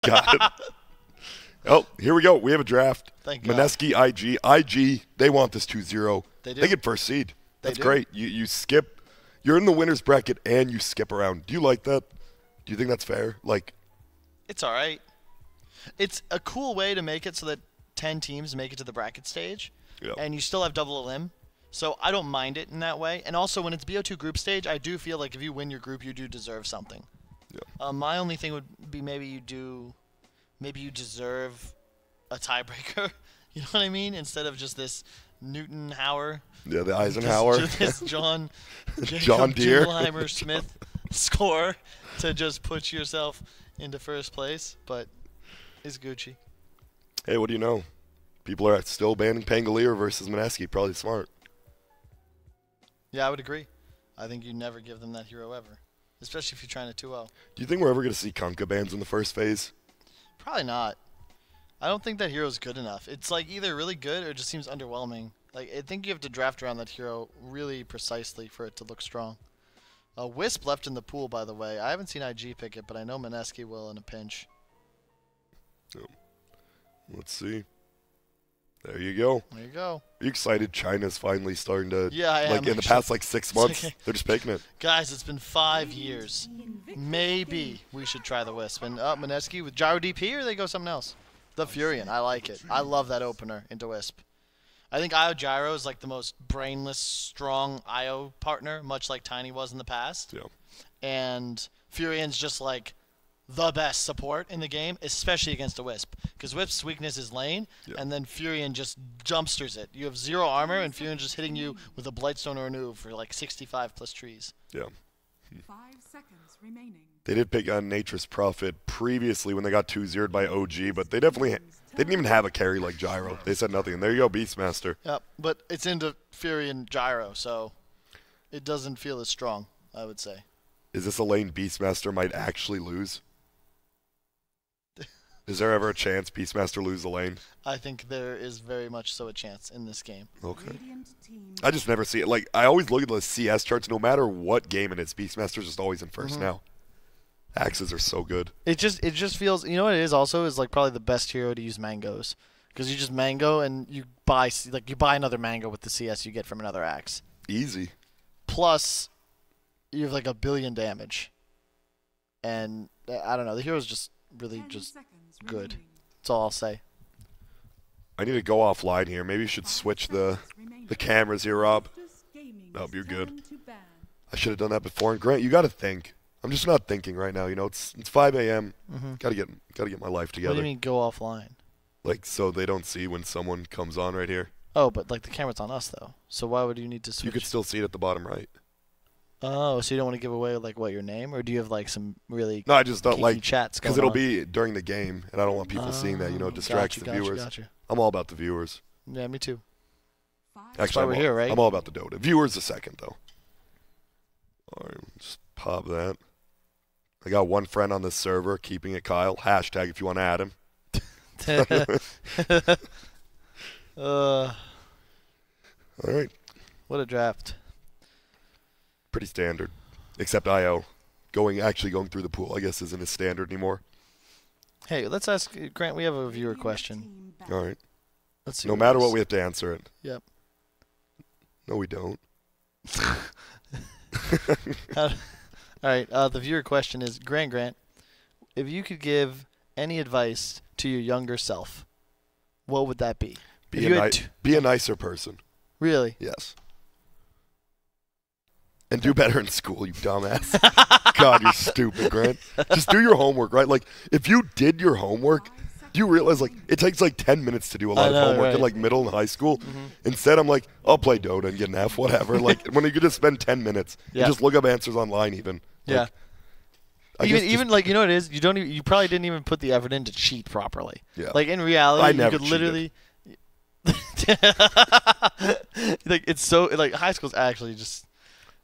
Got it. Oh, here we go. We have a draft. Thank God. Mineski, IG. IG, they want this 2-0. They do. They get first seed. They That's do. great. You skip. You're in the winner's bracket and you skip around. Do you like that? Do you think that's fair? Like, It's all right. It's a cool way to make it so that 10 teams make it to the bracket stage, yeah. and you still have double elim. So I don't mind it in that way. And also, when it's BO2 group stage, I do feel like if you win your group, you do deserve something. Yeah. My only thing would be maybe you deserve a tiebreaker. You know what I mean? Instead of just this Newton Hauer. Yeah, the Eisenhower. This John John Deere. Jingleheimer Smith score to just put yourself into first place, but it's Gucci. Hey, what do you know? People are still banning Pangolier versus Mineski. Probably smart. Yeah, I would agree. I think you never give them that hero ever, especially if you're trying to 2-0. Do you think we're ever going to see Kunkka bans in the first phase? Probably not. I don't think that hero's good enough. It's like either really good or it just seems underwhelming. Like I think you have to draft around that hero really precisely for it to look strong. Wisp left in the pool, by the way. I haven't seen IG pick it, but I know Mineski will in a pinch. Oh. Let's see. There you go. There you go. Are you excited China's finally starting to, Yeah, I am, like in the past like 6 months, they're just picking it. Guys, it's been 5 years. Maybe we should try the Wisp. And Mineski with Gyro DP, or they go something else? The Furion. I like it. I love that opener into Wisp. I think IO Gyro is like the most brainless, strong IO partner, much like Tiny was in the past. Yeah. And Furion's just like the best support in the game, especially against a Wisp. Because Wisp's weakness is lane, and then Furion just jumpsters it. You have 0 armor, and Furion's just hitting you with a Blightstone or a Nuve for like 65 plus trees. Yeah. 5 seconds remaining. They did pick on Nature's Prophet previously when they got 2-0'd by OG, but they didn't even have a carry like Gyro. They said nothing. And there you go, Beastmaster. Yep, but it's into Furion Gyro, so it doesn't feel as strong, I would say. Is this a lane Beastmaster might actually lose? Is there ever a chance Beastmaster lose the lane? I think there is very much so a chance in this game. Okay. I just never see it. Like, I always look at the CS charts, no matter what game it is, Beastmaster's just always in first now. Axes are so good. It just feels, you know what it is also, is like probably the best hero to use mangoes. Because you just mango and you buy another mango with the CS you get from another axe. Easy. Plus, you have like 1 billion damage. And, I don't know, the hero's just really just good. That's all I'll say. I need to go offline here. Maybe you should switch the cameras here, Rob. Nope, you're good. I should have done that before. And Grant, you got to think. I'm just not thinking right now. You know, it's 5 a.m. Gotta get my life together. What do you mean go offline? Like so they don't see when someone comes on right here. Oh, but like the camera's on us though. So why would you need to switch? You could still see it at the bottom right. Oh, so you don't want to give away like what your name, or do you have like some really No, I just don't like chats because it'll be during the game, and I don't want people seeing that. You know, it distracts the viewers. Gotcha. I'm all about the viewers. Yeah, me too. Actually, we're here, right? I'm all about the Dota. Viewers a second though. All right, just pop that. I got one friend on this server, keeping it Kyle. Hashtag if you want to add him. All right. What a draft. Pretty standard, except IO actually going through the pool. I guess isn't as standard anymore. Hey, let's ask Grant. We have a viewer question. All right. Let's see. No matter what, we have to answer it. Yep. No, we don't. All right, the viewer question is, Grant, if you could give any advice to your younger self, what would that be? Be a nicer person. Really? Yes. And do better in school, you dumbass. God, you're stupid, Grant. Just do your homework, right? Like, if you did your homework, do you realize, like, it takes, like, 10 minutes to do a lot of homework in, like, middle and high school? Instead, I'm like, I'll play Dota and get an F, whatever. Like, when you could just spend 10 minutes and just look up answers online even. Like, even like, you know what it is? You probably didn't even put the effort in to cheat properly. Yeah. Like, in reality, I you never could literally... like, it's so... Like, high school's actually just...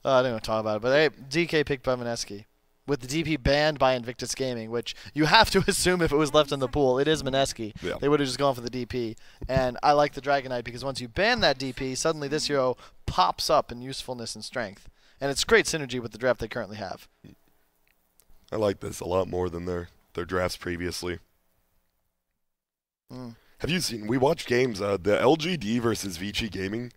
I don't want to talk about it, but hey, DK picked by Mineski. With the DP banned by Invictus Gaming, which you have to assume if it was left in the pool, it is Mineski. Yeah. They would have just gone for the DP. And I like the Dragon Knight because once you ban that DP, suddenly this hero pops up in usefulness and strength. And it's great synergy with the draft they currently have. I like this a lot more than their their drafts previously. Mm. Have you seen? We watched games. The LGD versus Vici Gaming.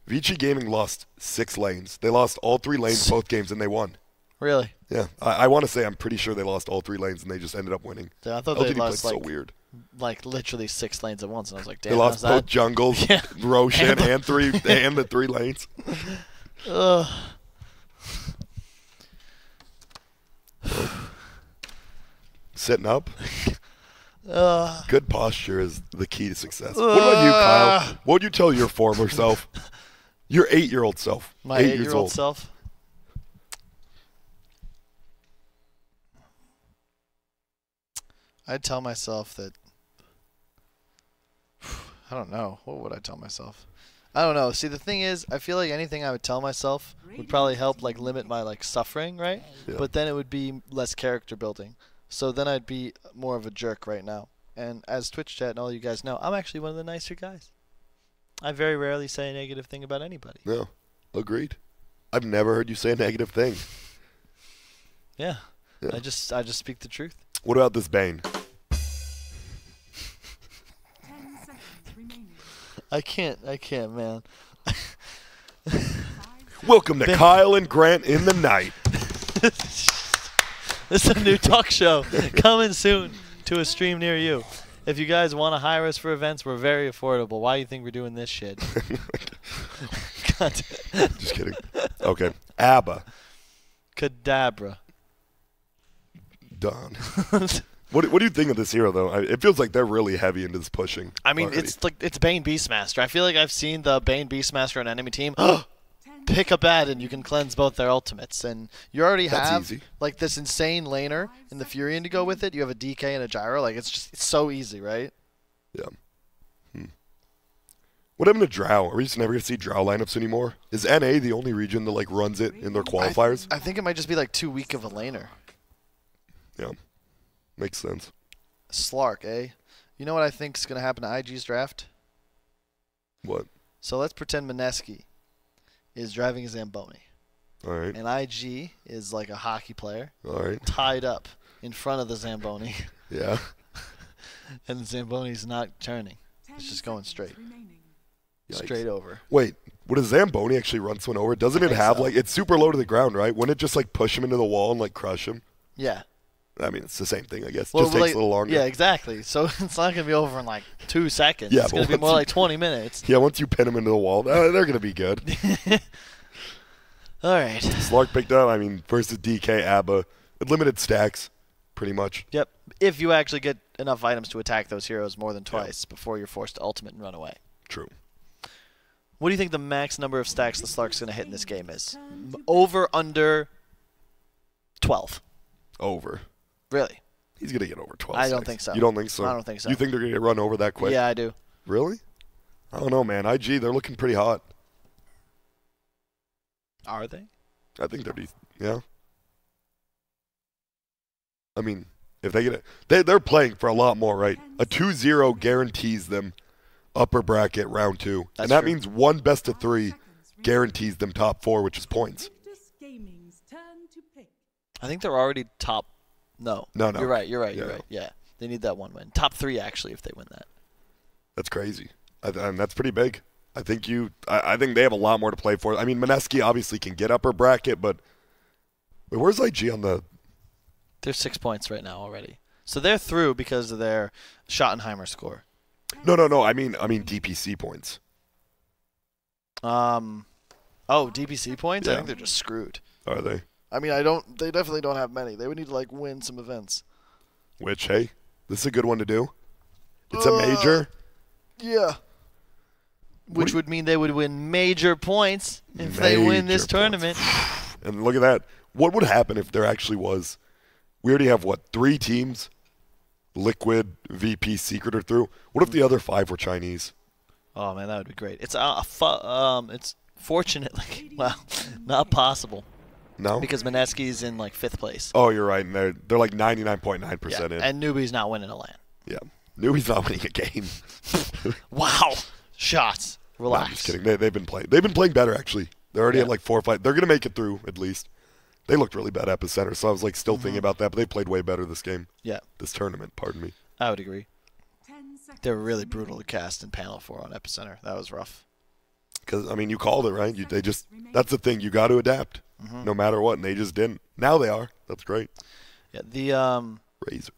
Vici Gaming lost 6 lanes. They lost all 3 lanes both games, and they won. Really? Yeah, I want to say I'm pretty sure they lost all 3 lanes, and they just ended up winning. Yeah, I thought LGD they lost played so weird. like literally 6 lanes at once, and I was like, damn, They lost how's both that? jungles, Yeah. Roshan, and the 3 lanes. Ugh. Sitting up. Ugh. Good posture is the key to success. What about you, Kyle? What would you tell your former self? Your 8-year-old self. My 8 years 8-year-old old. self? I'd tell myself that... I don't know. What would I tell myself? I don't know. See, the thing is, I feel like anything I would tell myself would probably help like limit my like suffering, right? Yeah. But then it would be less character building. So then I'd be more of a jerk right now. And as Twitch chat and all you guys know, I'm actually one of the nicer guys. I very rarely say a negative thing about anybody. No, agreed. I've never heard you say a negative thing. Yeah. Yeah. I just speak the truth. What about this Bane? 10 seconds remaining. I can't, man. 5 Welcome to Kyle and Grant in the Night. This is a new talk show coming soon to a stream near you. If you guys want to hire us for events, we're very affordable. Why do you think we're doing this shit? God. Just kidding. Okay. ABBA. Kadabra. Done. What do you think of this hero, though? It feels like they're really heavy into this pushing. I mean, already. it's Bane Beastmaster. I feel like I've seen the Bane Beastmaster on enemy team. Pick a bad and you can cleanse both their ultimates. And you already That's have easy. like this insane laner in the Furion to go with it. You have a DK and a Gyro. Like it's so easy, right? Yeah. What happened to Drow? Are we just never going to see Drow lineups anymore? Is NA the only region that like runs it in their qualifiers? I think it might just be like too weak of a laner. Yeah. Makes sense. Slark, eh? You know what I think is going to happen to IG's draft? What? So let's pretend Mineski is driving a Zamboni. All right. And IG is like a hockey player All right. tied up in front of the Zamboni. Yeah. And the Zamboni's not turning. 10 It's just going seconds straight. remaining. Yikes. Straight over. Wait, would a Zamboni actually run someone over? Doesn't it think have so. like it's super low to the ground, right? Wouldn't it just like push him into the wall and like crush him? Yeah. I mean, it's the same thing, I guess. Well, just takes like, a little longer. Yeah, exactly. So it's not going to be over in like 2 seconds. Yeah, it's but going to be once more you- like 20 minutes. Yeah, once you pin him into the wall, they're going to be good. All right. Slark picked up, I mean, versus DK, ABBA. Limited stacks, pretty much. Yep. If you actually get enough items to attack those heroes more than twice before you're forced to ultimate and run away. True. What do you think the max number of stacks the Slark's going to hit in this game is? Over, under 12. Over. Really? He's going to get over 12 I don't stacks. think so. You don't think so? I don't think so. You think they're going to get run over that quick? Yeah, I do. Really? I don't know, man. IG, they're looking pretty hot. Are they? I think yeah. I mean, if they get it, they're playing for a lot more, right? A 2-0 guarantees them upper bracket round 2. That's and that true. means 1 best of 3 guarantees them top 4, which is points. Invictus Gaming's turn to pick. I think they're already top. No. No. You're right. You're Yeah. right. Yeah. They need that 1 win. Top 3, actually, if they win that. That's crazy. And that's pretty big. I think they have a lot more to play for. I mean, Mineski obviously can get upper bracket, but wait, where's IG on the... They're 6 points right now already. So they're through because of their Schottenheimer score. No. I mean DPC points. Oh, DPC points? I Yeah. think they're just screwed. Are they? I mean, they definitely don't have many. They would need to like win some events. Which, hey, this is a good one to do. It's a major. Yeah. Which would mean they would win major points if they win this Major tournament. And look at that. What would happen if there actually was... We already have, 3 teams? Liquid, VP, Secret are through. What if the other 5 were Chinese? Oh man, that would be great. It's it's fortunately not possible No? because Mineski's in like 5th place. Oh, you're right. And they're like 99.9% in. And Newbie's not winning a LAN. Yeah. Newbie's not winning a game. Wow. Shots. No, I'm Relax. just kidding. They've been playing. They've been playing better, actually. They're already at like 4 or 5. They're going to make it through, at least. They looked really bad epicenter, so I was like still thinking about that, but they played way better this game. Yeah. This tournament, pardon me. I would agree. 10 seconds. They were really brutal to cast in panel 4 on epicenter. That was rough. Because, I mean, you called it, right? They just, that's the thing. You got to adapt no matter what, and they just didn't. Now they are. That's great. Yeah, the Razor.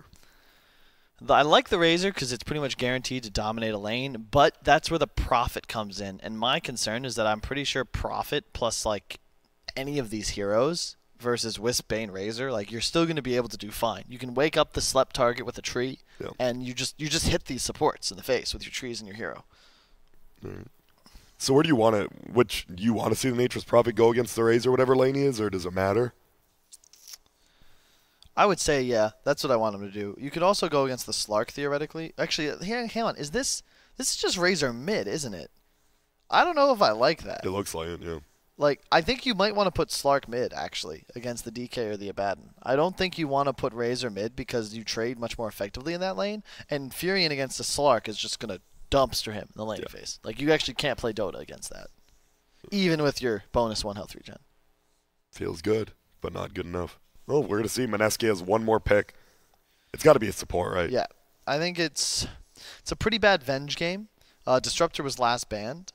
I like the Razor because it's pretty much guaranteed to dominate a lane, but that's where the Prophet comes in. And my concern is that I'm pretty sure Prophet plus like any of these heroes versus Wisp, Bane, Razor, like you're still going to be able to do fine. You can wake up the slept target with a tree, and you just hit these supports in the face with your trees and your hero. So where do you want to, which you want to see the Nature's Prophet go against the Razor, whatever lane he is, or does it matter? I would say, yeah, that's what I want him to do. You could also go against the Slark, theoretically. Actually, hang on. This is just Razor mid, isn't it? I don't know if I like that. It looks like it, yeah. Like, I think you might want to put Slark mid, actually, against the DK or the Abaddon. I don't think you want to put Razor mid because you trade much more effectively in that lane, and Furion against the Slark is just going to dumpster him in the lane phase. Like, you actually can't play Dota against that, even with your bonus 1 health regen. Feels good, but not good enough. Well, we're going to see. Mineski has one more pick. It's got to be a support, right? Yeah. I think it's a pretty bad Venge game. Disruptor was last banned.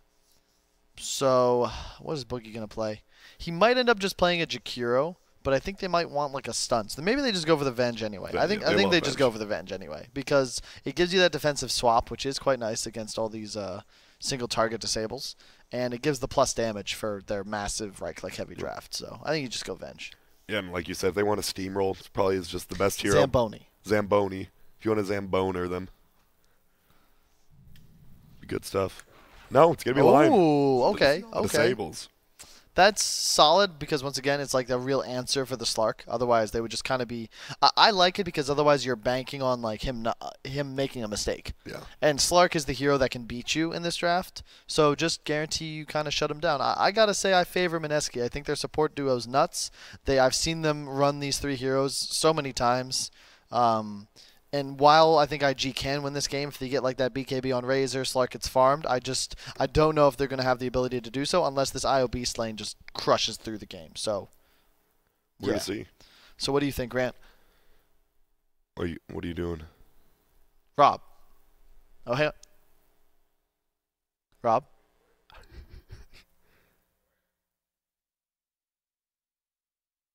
So, what is Boogie going to play? He might end up just playing a Jakiro, but I think they might want like a stun. So maybe they just go for the Venge anyway. I think they just go for the Venge anyway because it gives you that defensive swap, which is quite nice against all these single target disables, and it gives the plus damage for their massive right click heavy draft. So I think you just go Venge. Yeah, and like you said, if they want to steamroll, it probably is just the best hero. Zamboni. Zamboni. If you want to Zamboner them. Good stuff. No, it's going to be Lion. Ooh, okay, okay. Disables. That's solid because, once again, it's like the real answer for the Slark. Otherwise, they would just kind of be... I like it because otherwise you're banking on like him making a mistake. Yeah. And Slark is the hero that can beat you in this draft, so just guarantee you kind of shut him down. I got to say I favor Mineski. I think their support duo's nuts. I've seen them run these 3 heroes so many times. And while I think IG can win this game, if they get like that BKB on Razor, Slark gets farmed, I don't know if they're going to have the ability to do so unless this IO Beast lane just crushes through the game. So, we're going to see. So what do you think, Grant? What are you doing? Rob. Oh, hey. Rob?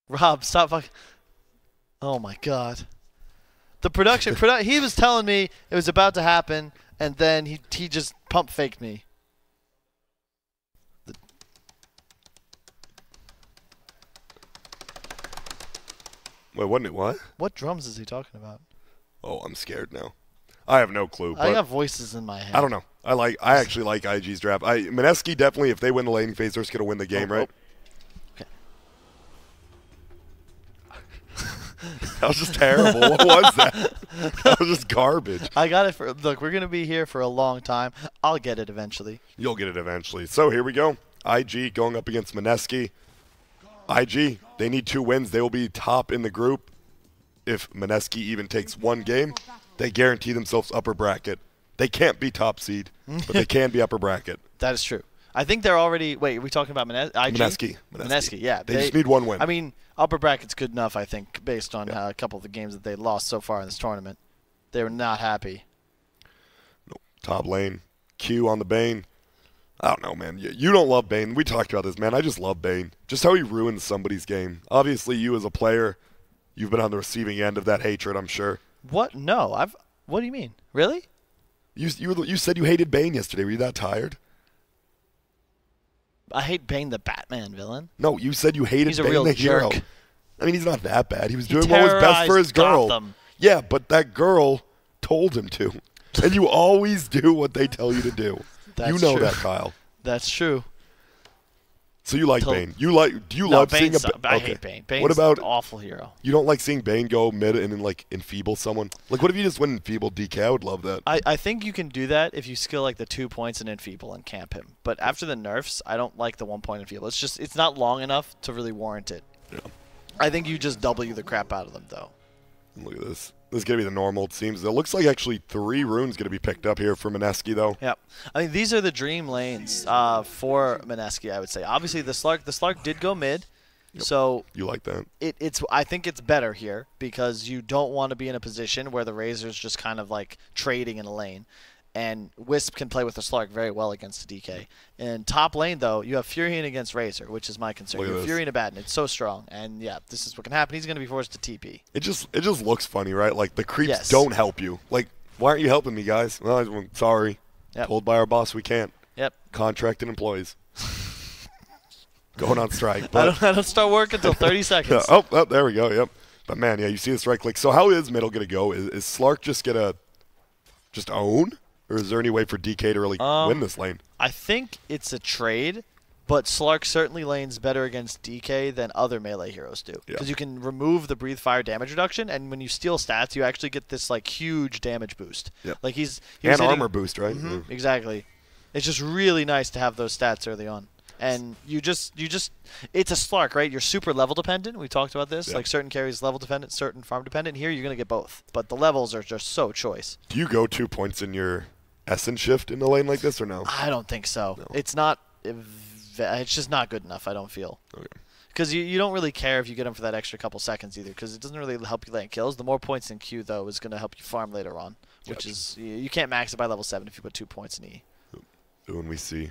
Rob, stop fucking... Oh, my God. The production, he was telling me it was about to happen, and then he just pump faked me. Wait, what? What drums is he talking about? Oh, I'm scared now. I have no clue. I got voices in my head. I don't know. I actually like IG's draft. Mineski definitely, if they win the laning phase, they're just going to win the game, right? Okay. That was just terrible. What was that? That was just garbage. I got it for... Look, we're going to be here for a long time. I'll get it eventually. You'll get it eventually. So here we go. IG going up against Mineski. IG, they need 2 wins. They will be top in the group. If Mineski even takes 1 game, they guarantee themselves upper bracket. They can't be top seed, but they can be upper bracket. That is true. I think they're already... Wait, are we talking about Mineski? Mineski, yeah. They just need 1 win. I mean, upper bracket's good enough, I think, based on a couple of the games that they lost so far in this tournament. They were not happy. Nope. Top lane. Q on the Bane. I don't know, man. You don't love Bane. We talked about this, man. I just love Bane. Just how he ruins somebody's game. Obviously, you as a player, you've been on the receiving end of that hatred, I'm sure. What? No. What do you mean? Really? You said you hated Bane yesterday. Were you that tired? I hate Bane, the Batman villain. No, you said you hated He's a Bane, real the hero. jerk. I mean, he's not that bad. He was doing what was best for his girl. Gotham. Yeah, but that girl told him to. And you always do what they tell you to do. That's you know true. that, Kyle. That's true. So you like Bane. Do you love seeing a I hate Bane. Bane's what about an awful hero. You don't like seeing Bane go mid and then like enfeeble someone? Like what if you just went enfeeble DK? I would love that. I think you can do that if you skill like the 2 points and enfeeble and camp him. But after the nerfs, I don't like the 1 point enfeeble. It's not long enough to really warrant it. Yeah. I think you just W the crap out of them though. Look at this. This is going to be the normal, it seems. It looks like actually 3 runes going to be picked up here for Mineski, though. Yep. I mean, these are the dream lanes for Mineski, I would say. Obviously, the Slark did go mid. Yep. So You like that? I think it's better here because you don't want to be in a position where the Razor's just kind of like trading in a lane. And Wisp can play with the Slark very well against the DK. In top lane, though, you have Furion against Razor, which is my concern. You have Furion Abaddon. It's so strong. And, yeah, this is what can happen. He's going to be forced to TP. It just looks funny, right? Like, the creeps Yes. don't help you. Like, why aren't you helping me, guys? Well, I'm sorry. Yep. Told by our boss we can't. Yep. Contracted employees. Going on strike. But I don't start work until 30 seconds. oh, there we go. Yep. But, man, yeah, you see this right click. So how is middle going to go? Is Slark just going to just own? Or is there any way for DK to really win this lane? I think it's a trade, but Slark certainly lanes better against DK than other melee heroes do. Because you can remove the breathe fire damage reduction, and when you steal stats, you actually get this like huge damage boost. Yep. Like he's and hitting, armor boost, right? Mm-hmm, exactly. It's just really nice to have those stats early on. And you just it's a Slark, right? You're super level dependent. We talked about this. Yep. Like certain carries level dependent, certain farm dependent. Here you're going to get both. But the levels are just so choice. Do you go 2 points in your Essence shift in a lane like this or no? I don't think so. No. It's not. It's just not good enough, I don't feel. Okay. Because you don't really care if you get them for that extra couple seconds either, because it doesn't really help you land kills. The more points in Q, though, is going to help you farm later on, which is you can't max it by level 7 if you put 2 points in E. Ooh, and we see.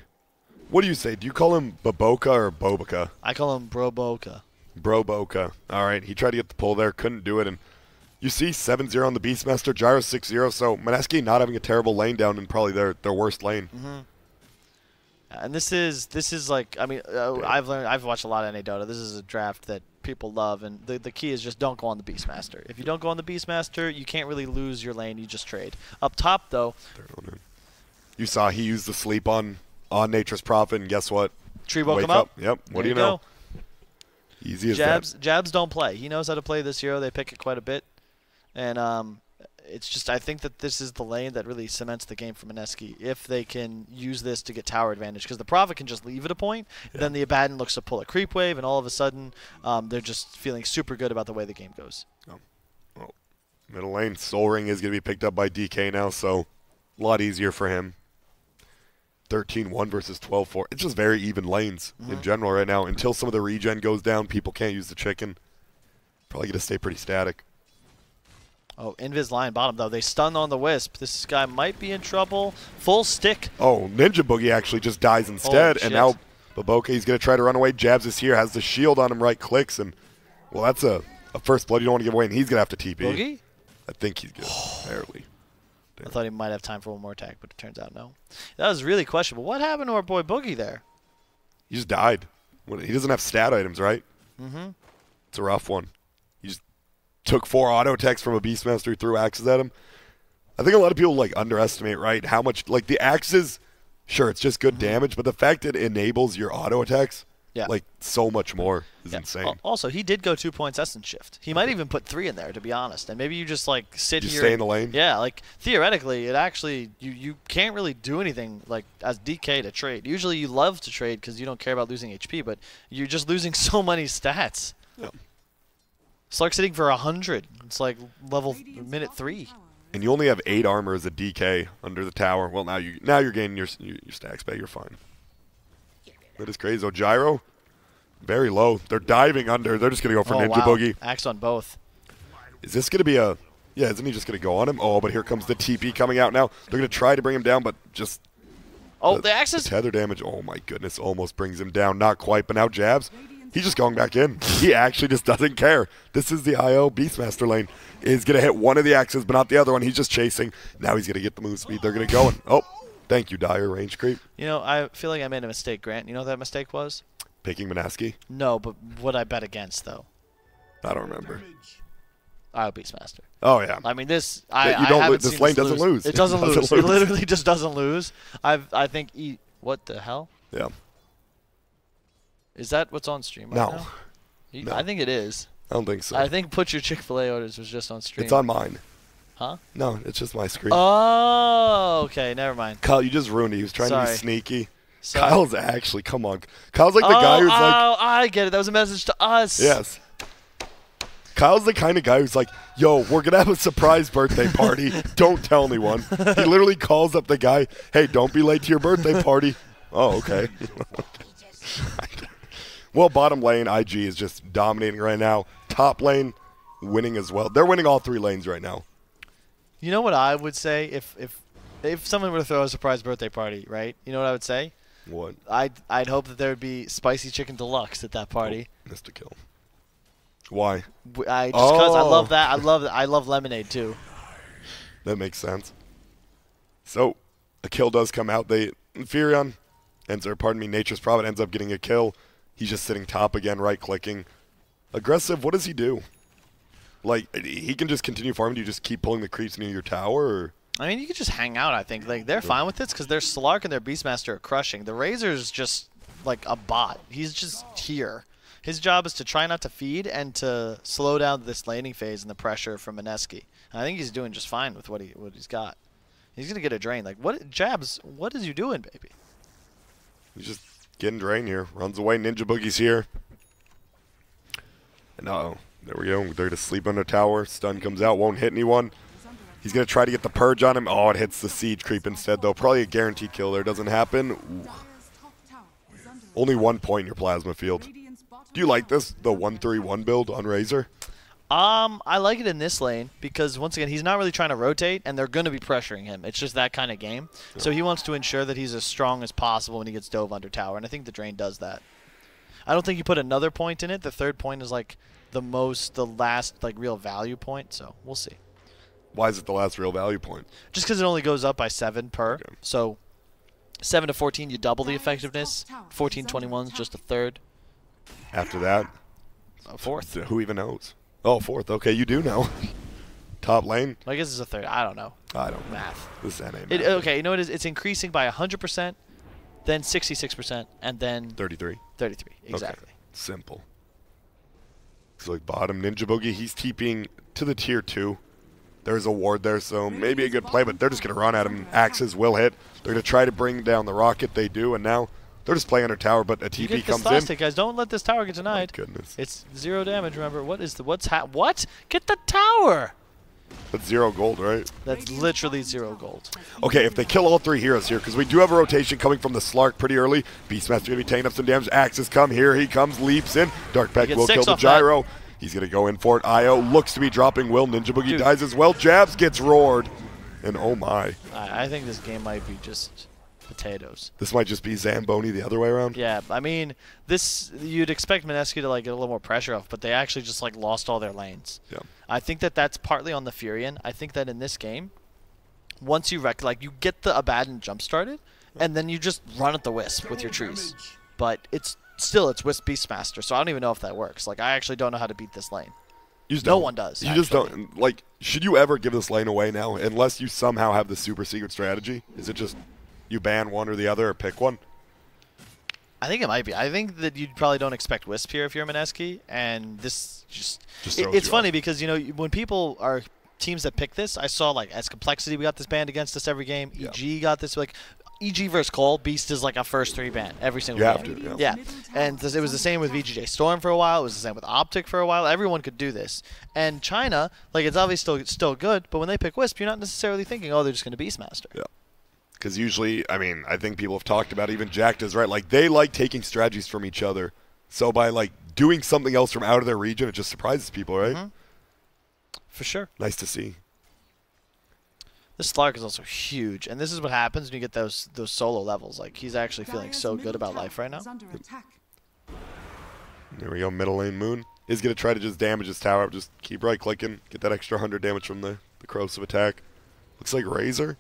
What do you say? Do you call him Baboka or Bobica? I call him Broboka. Broboka. All right, he tried to get the pull there, couldn't do it, and you see 7-0 on the Beastmaster, Gyro 6-0, so Mineski not having a terrible lane down in probably their worst lane. Mm-hmm. And this is like, I mean, I've watched a lot of NA Dota. This is a draft that people love, and the key is just don't go on the Beastmaster. If you don't go on the Beastmaster, you can't really lose your lane. You just trade. Up top, though. You saw he used the sleep on Nature's Prophet, and guess what? Tree woke Wake him up. Yep. What do you There know? Easy as that. Jabs don't play. He knows how to play this hero. They pick it quite a bit. And it's just, I think that this is the lane that really cements the game for Mineski if they can use this to get tower advantage. Because the Prophet can just leave at a point, then the Abaddon looks to pull a creep wave, and all of a sudden they're just feeling super good about the way the game goes. Oh. Well, middle lane, Soul Ring is going to be picked up by DK now, so a lot easier for him. 13-1 versus 12-4. It's just very even lanes in general right now. Until some of the regen goes down, people can't use the chicken. Probably going to stay pretty static. Oh, Invis line bottom, though. They stun on the Wisp. This guy might be in trouble. Full stick. Oh, Ninja Boogie actually just dies instead. And now Baboka, he's going to try to run away. Jabs is here, has the shield on him, right clicks. And, well, that's a first blood you don't want to give away, and he's going to have to TP. Boogie? I think he's good. Barely. I thought he might have time for one more attack, but it turns out no. That was really questionable. What happened to our boy Boogie there? He just died. He doesn't have stat items, right? Mm-hmm. It's a rough one. He just took 4 auto attacks from a Beastmaster who threw axes at him. I think a lot of people underestimate, right, how much the axes, sure, it's just good damage, but the fact it enables your auto attacks, so much more is insane. Also, he did go 2 points Essence Shift. He might even put 3 in there, to be honest. And maybe you just sit just here. Stay in the lane? Yeah, theoretically, it actually, you can't really do anything as DK to trade. Usually you love to trade because you don't care about losing HP, but you're just losing so many stats. Yeah. Slark's hitting for 100. It's like level minute 3. And you only have 8 armor as a DK under the tower. Well, now you're gaining your stacks back. You're fine. That is crazy. So Gyro, very low. They're diving under. They're just going to go for Ninja Boogie. Axe on both. Is this going to be a... Yeah, isn't he just going to go on him? Oh, but here comes the TP coming out now. They're going to try to bring him down, but just... Oh, the axes... The tether damage. Oh, my goodness. Almost brings him down. Not quite, but now Jabs. He's just going back in. He actually just doesn't care. This is the IO Beastmaster lane. Is going to hit one of the axes, but not the other one. He's just chasing. Now he's going to get the move speed. They're going to go and... Oh, thank you, Dire. Range creep. I feel like I made a mistake, Grant. You know what that mistake was? Picking Mineski? No, but what I bet against, though. I don't remember. IO Beastmaster. Oh, yeah. I mean, this... This lane doesn't lose. It doesn't lose. It literally just doesn't lose. I think... What the hell? Yeah. Is that what's on stream right now? No. I think it is. I don't think so. I think Put Your Chick-fil-A Orders was just on stream. It's on mine. Huh? No, it's just my screen. Oh, okay. Never mind. Kyle, you just ruined it. He was trying to be sneaky. Sorry. Kyle's actually, come on. Kyle's like the guy who's Oh, I get it. That was a message to us. Yes. Kyle's the kind of guy who's like, yo, we're going to have a surprise birthday party. Don't tell anyone. He literally calls up the guy, hey, don't be late to your birthday party. Oh, okay. Well, bottom lane, IG is just dominating right now. Top lane, winning as well. They're winning all 3 lanes right now. You know what I would say if someone were to throw a surprise birthday party, right? You know what I would say? What? I'd hope that there would be spicy chicken deluxe at that party. Oh, missed a kill. Why? Just because I love that. I love lemonade too. That makes sense. So, a kill does come out. Furion Nature's Prophet ends up getting a kill. He's just sitting top again, right-clicking. Aggressive, what does he do? Like, he can just continue farming. Do you just keep pulling the creeps near your tower? Or? I mean, you could just hang out, I think. Like, they're fine with this because their Slark and their Beastmaster are crushing. The Razor's just, like, a bot. He's just here. His job is to try not to feed and to slow down this laning phase and the pressure from Mineski. And I think he's doing just fine with what he's got. He's going to get a drain. Like, Jabs, what is you doing, baby? He's just getting drained here. Runs away. Ninja Boogie's here. And uh-oh. There we go. They're going to sleep under tower. Stun comes out. Won't hit anyone. He's going to try to get the purge on him. Oh, it hits the siege creep instead, though. Probably a guaranteed kill there. Doesn't happen. Ooh. Only 1 point in your plasma field. Do you like this, the 1-3-1 build on Razor? I like it in this lane because, once again, he's not really trying to rotate, and they're going to be pressuring him. It's just that kind of game. Yeah. So he wants to ensure that he's as strong as possible when he gets dove under tower, and I think the drain does that. I don't think you put another point in it. The 3rd point is, like, the last, like, real value point, so we'll see. Why is it the last real value point? Just because it only goes up by 7 per. Okay. So 7 to 14, you double the effectiveness. 14-21 is just a 3rd. After that? A 4th. Who even knows? Oh, 4th. Okay, you do know. Top lane? Well, I guess it's a 3rd. I don't know. I don't know. Math. This NA math. Okay, you know what it is? It's increasing by 100%, then 66%, and then 33. 33, exactly. Okay. Simple. Looks like bottom Ninja Boogie. He's TPing to the tier 2. There's a ward there, so maybe a good play, but they're just going to run at him. Axes will hit. They're going to try to bring down the rocket. They do, and now they're just playing under tower, but a TP comes in. Get guys. Don't let this tower get denied. Oh, goodness. It's 0 damage, remember. What? Get the tower! That's 0 gold, right? That's literally 0 gold. Okay, if they kill all 3 heroes here, because we do have a rotation coming from the Slark pretty early. Beastmaster going to be taking up some damage. Axes come. Here he comes. Leaps in. Dark Pack will kill the Gyro. He's going to go in for it. IO looks to be dropping Will. Ninja Boogie dies as well. Jabs gets roared. And oh my. I think this game might be just potatoes. This might just be Zamboni the other way around? Yeah, I mean, you'd expect Mineski to, like, get a little more pressure off, but they actually just, like, lost all their lanes. Yeah. I think that that's partly on the Furion. I think that in this game, once you you get the Abaddon jump started, and then you just run at the Wisp with your trees. But it's Wisp Beastmaster, so I don't even know if that works. Like, I actually don't know how to beat this lane. No one does. You just don't. Like, should you ever give this lane away now, unless you somehow have the super secret strategy? Is it just you ban one or the other or pick one? I think it might be. I think that you probably don't expect Wisp here if you're Mineski, and this it's funny because, you know, when people are teams that pick this, I saw, like, as Complexity, we got this banned against us every game. Yeah. EG got this, like, EG versus Cole, Beast is like a first 3 ban every single game. You have to, yeah. And it was the same with VGJ Storm for a while. It was the same with Optic for a while. Everyone could do this. And China, like, it's obviously still good, but when they pick Wisp, you're not necessarily thinking, oh, they're just going to Beastmaster. Yeah. Because usually, I mean, I think people have talked about, even Jack does, right? Like, they like taking strategies from each other. So by, like, doing something else from out of their region, it just surprises people, right? Mm-hmm. For sure. Nice to see. This Slark is also huge, and this is what happens when you get those solo levels. Like, he's actually feeling so good about life right now. There we go, middle lane Moon. Is going to try to just damage his tower. Just keep right-clicking, get that extra 100 damage from the corrosive attack. Looks like Razor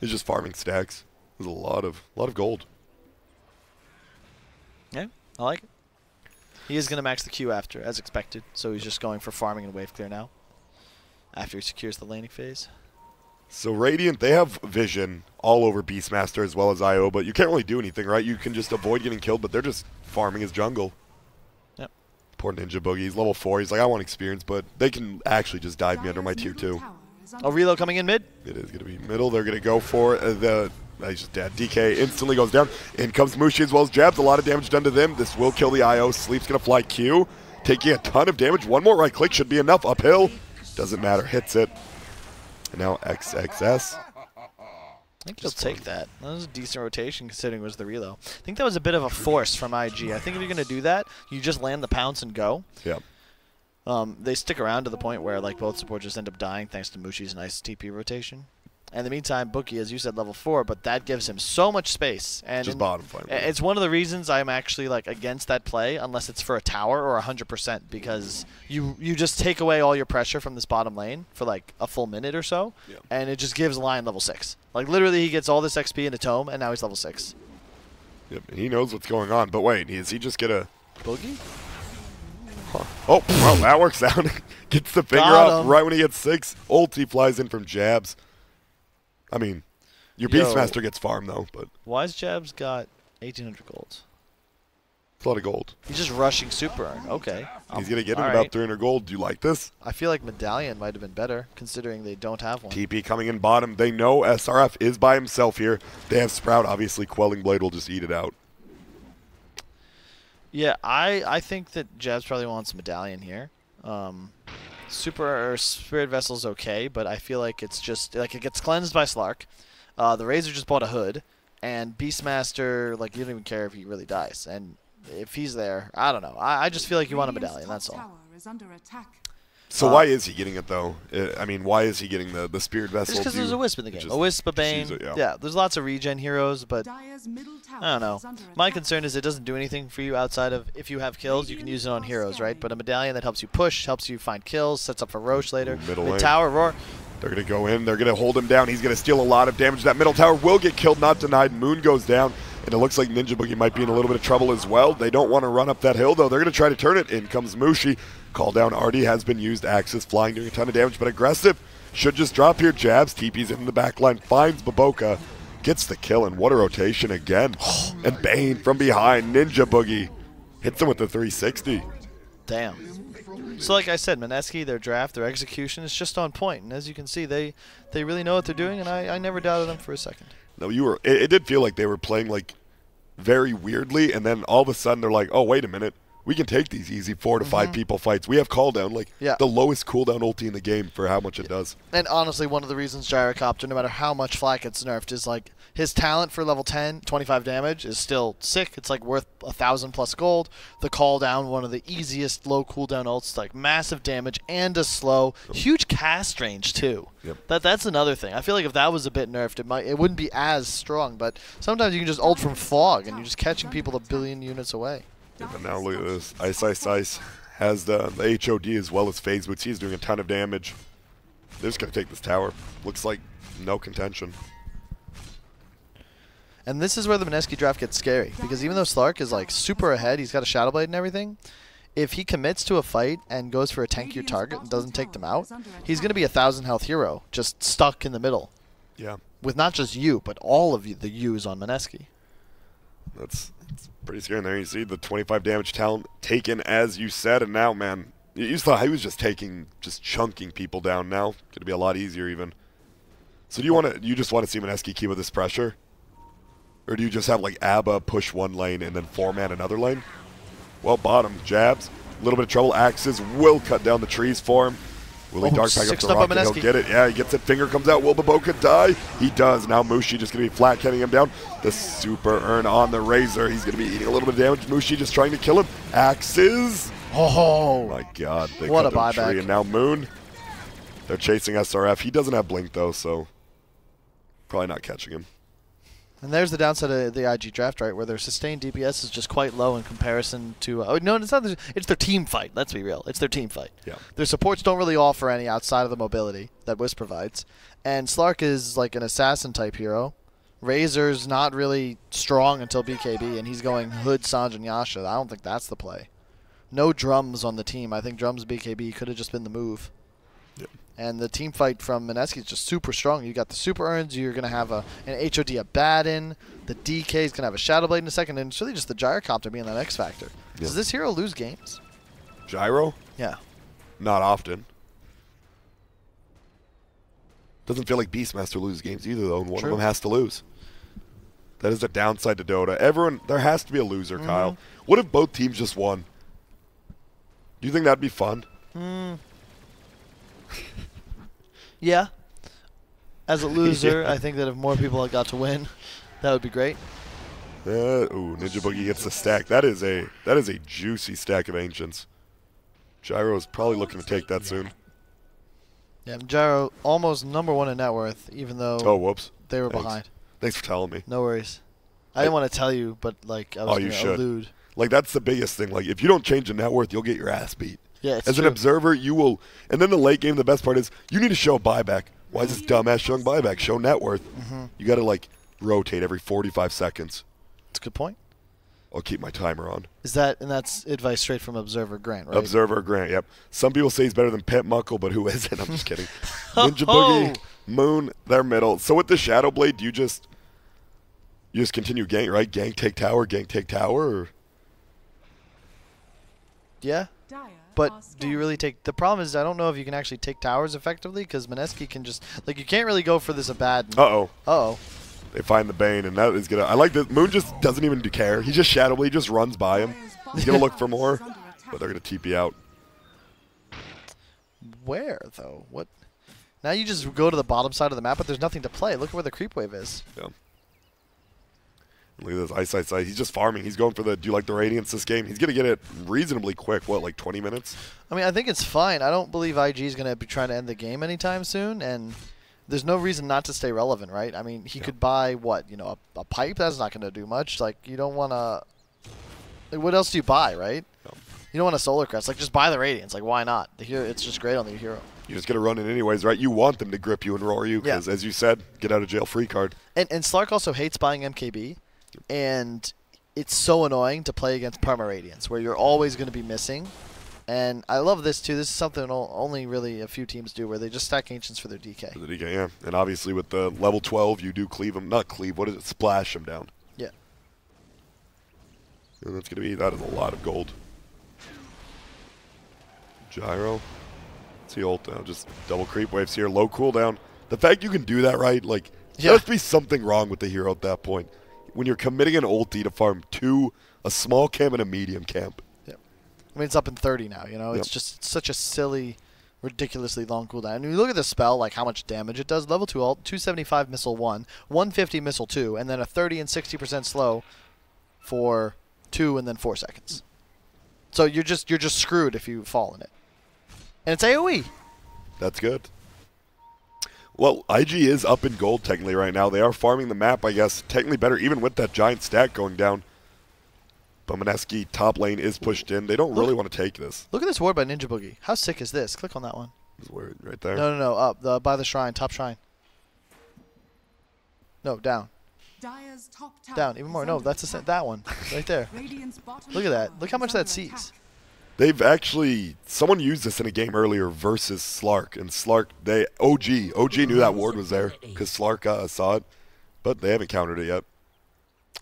is just farming stacks. There's a lot of gold. Yeah, I like it. He is going to max the Q after, as expected, so he's just going for farming and wave clear now after he secures the laning phase. So Radiant, they have vision all over Beastmaster as well as IO, but you can't really do anything, right? You can just avoid getting killed, but they're just farming his jungle. Yep. Poor Ninja Boogie. He's level 4. He's like, I want experience, but they can actually just dive me under my tier 2. Oh, reload coming in mid? It is going to be middle. They're going to go for he's just dead. DK instantly goes down. In comes Mushi as well as Jabs. A lot of damage done to them. This will kill the IO. Sleep's going to fly Q. Taking a ton of damage. One more right click should be enough. Uphill. Doesn't matter. Hits it. And now XXS. I think he'll take that. That was a decent rotation considering it was the reload. I think that was a bit of a force from IG. I think if you're going to do that, you just land the pounce and go. Yeah. They stick around to the point where like both supports just end up dying thanks to Mushi's nice TP rotation. And in the meantime, Bookie, as you said, level 4, but that gives him so much space. And just bottom finally. It's one of the reasons I'm actually like against that play, unless it's for a tower or 100%, because you just take away all your pressure from this bottom lane for like a full minute or so, and it just gives Lion level 6. Like literally, he gets all this XP in a tome, and now he's level 6. Yep, and he knows what's going on. But wait, does he just get a Boogie? Huh. Oh, well, that works out. Gets the finger off right when he hits 6. Ulti flies in from jabs. I mean, your Beastmaster gets farmed, though. But Why's Jabs got 1,800 gold? It's a lot of gold. He's just rushing Super Urn. Okay. He's going to get him about 300 gold. Do you like this? I feel like Medallion might have been better, considering they don't have one. TP coming in bottom. They know SRF is by himself here. They have Sprout. Obviously, Quelling Blade will just eat it out. Yeah, I think that Jabs probably wants Medallion here. Super or Spirit Vessel's okay, but I feel like it's just like it gets cleansed by Slark. The Razor just bought a hood, and Beastmaster, like you don't even care if he really dies. And if he's there, I don't know. I just feel like you want a Medallion. That's all. So why is he getting it though? I mean, why is he getting the Spirit Vessel? Just because there's a Wisp in the game. A Wisp, a Bane. Yeah, there's lots of regen heroes, but I don't know. My concern is it doesn't do anything for you outside of if you have kills, you can use it on heroes, right? But a Medallion that helps you push, helps you find kills, sets up for Roche later. Middle lane. Tower, Roar. They're going to go in. They're going to hold him down. He's going to steal a lot of damage. That middle tower will get killed, not denied. Moon goes down. And it looks like Ninja Boogie might be in a little bit of trouble as well. They don't want to run up that hill, though. They're going to try to turn it. In comes Mushi. Call down Artie has been used. Axis flying, doing a ton of damage, but aggressive. Should just drop here. Jabs. TP's in the back line. Finds Baboka. Gets the kill, and what a rotation again. And Bane from behind. Ninja Boogie hits him with the 360. Damn. So like I said, Mineski, their draft, their execution is just on point. And as you can see, they really know what they're doing, and I never doubted them for a second. No, it did feel like they were playing like very weirdly, and then all of a sudden they're like, oh, wait a minute. We can take these easy 4 to 5 people fights. We have cooldown, like the lowest cooldown ulti in the game for how much it does. And honestly, one of the reasons Gyrocopter, no matter how much Flak gets nerfed, is like his talent for level 10, 25 damage is still sick. It's like worth 1,000 plus gold. The call down, one of the easiest low cooldown ults, like massive damage and a slow, huge cast range too. Yep. That's another thing. I feel like if that was a bit nerfed, it wouldn't be as strong. But sometimes you can just ult from fog and you're just catching people a billion units away. Yeah, but now look at this. Ice has the HOD as well as Phase Boots. He's doing a ton of damage. They're just going to take this tower. Looks like no contention. And this is where the Mineski draft gets scary. Because even though Slark is like super ahead, he's got a Shadow Blade and everything, if he commits to a fight and goes for a tankier target and doesn't take them out, he's going to be a 1,000 health hero, just stuck in the middle. Yeah. With not just you, but all of the U's on Mineski. That's pretty scary. And there you see the 25 damage talent taken, as you said, and now, man, you thought he was just chunking people down. Now, going to be a lot easier even. So you just want to see Mineski keep with this pressure? Or do you just have like Abba push one lane and then 4-man another lane? Well, bottom, Jabs, a little bit of trouble. Axes will cut down the trees for him. Will he Dark Pack up the rocket? He'll get it. Yeah, he gets it. Finger comes out. Will Baboka die? He does. Now Mushi just going to be flat cutting him down. The Super Urn on the Razor. He's going to be eating a little bit of damage. Mushi just trying to kill him. Axes. Oh, my God. They what cut a down buyback. tree. And now Moon. They're chasing SRF. He doesn't have Blink, though, so probably not catching him. And there's the downside of the IG draft, right, where their sustained DPS is just quite low in comparison to... no, it's not. It's their team fight. Let's be real. It's their team fight. Yeah. Their supports don't really offer any outside of the mobility that Wisp provides. And Slark is like an assassin-type hero. Razor's not really strong until BKB, and he's going Hood, Sanj, and Yasha. I don't think that's the play. No drums on the team. I think drums BKB could have just been the move. Yep. And the team fight from Mineski is just super strong. You got the Super Urns. You're going to have an HOD, a Baden. The DK is going to have a Shadow Blade in a second. And it's really just the Gyrocopter being that X factor. Yep. Does this hero lose games? Gyro? Yeah. Not often. Doesn't feel like Beastmaster loses games either, though, and one of them has to lose. That is the downside to Dota. There has to be a loser, Kyle. What if both teams just won? Do you think that'd be fun? Yeah. As a loser, I think that if more people had got to win, that would be great. Ooh, Ninja Boogie gets the stack. That is a juicy stack of Ancients. Gyro is probably looking to take that soon. Yeah, Gyro almost #1 in net worth, even though Oh, whoops. they were Thanks. behind. Thanks for telling me. No worries. I didn't want to tell you, but like I was you going to should. allude. Like, that's the biggest thing. Like, if you don't change the net worth, you'll get your ass beat. Yeah, it's As true. an observer, you will. And then the late game, the best part is you need to show buyback. Why is this dumbass showing buyback? Show net worth. You got to, like, rotate every 45 seconds. That's a good point. I'll keep my timer on. And that's advice straight from Observer Grant, right? Observer Grant, yep. Some people say he's better than Pit Muckle, but who isn't? I'm just kidding. Ninja Boogie, Moon, they're middle. So with the Shadow Blade, you just continue gank, right? Gank, take tower, or? Yeah. Dire But are do you scanning. really take... The problem is I don't know if you can actually take towers effectively because Mineski can just... Like, you can't really go for this Abaddon. Uh-oh. Uh-oh. They find the Bane, and that is going to... I like that. Moon just doesn't even care. He just Shadow Blade, just runs by him. He's going to look for more, but they're going to TP out. Where, though? What? Now you just go to the bottom side of the map, but there's nothing to play. Look at where the creep wave is. Yeah. Look at this ice. He's just farming. He's going for the, do you like the Radiance this game? He's going to get it reasonably quick. What, like 20 minutes? I mean, I think it's fine. I don't believe IG is going to be trying to end the game anytime soon, and there's no reason not to stay relevant, right? I mean, he could buy, what, a pipe? That's not going to do much. Like, you don't want to... Like, what else do you buy, right? No. You don't want a Solar Crest. Like, just buy the Radiance. Like, why not? The hero, it's just great on the hero. You're just going to run it anyways, right? You want them to grip you and roar you because, as you said, get out of jail free card. And Slark also hates buying MKB, and it's so annoying to play against Perma Radiance, where you're always going to be missing. And I love this, too. This is something only really a few teams do, where they just stack Ancients for their DK. For the DK, yeah. And obviously with the level 12, you do cleave them. Not cleave, what is it? Splash them down. Yeah. And that's going to be, that is a lot of gold. Gyro. Let's see ult now. Just double creep waves here. Low cooldown. The fact you can do that, right? Like, there must be something wrong with the hero at that point. When you're committing an ulti to farm a small camp and a medium camp. Yep. I mean, it's up in 30 now, you know? Yep. It's just such a silly, ridiculously long cooldown. And you look at the spell, like how much damage it does. Level 2 ult, 275 missile 1, 150 missile 2, and then a 30 and 60% slow for 2 and then 4 seconds. So you're just screwed if you fall in it. And it's AoE. That's good. Well, IG is up in gold technically right now. They are farming the map, I guess, technically better, even with that giant stack going down. But Mineski top lane is pushed in. They don't really want to take this. Look at this ward by Ninja Boogie. How sick is this? Click on that one. This word right there. No, up by the shrine, top shrine. No, down. Dire's top tower Down, even more. is No, under that's attack. that one, right there. Radiant's bottom Look at that. tower Look how is much that under sees. attack. They've actually, someone used this in a game earlier versus Slark, and Slark, OG knew that ward was there because Slark saw it, but they haven't countered it yet.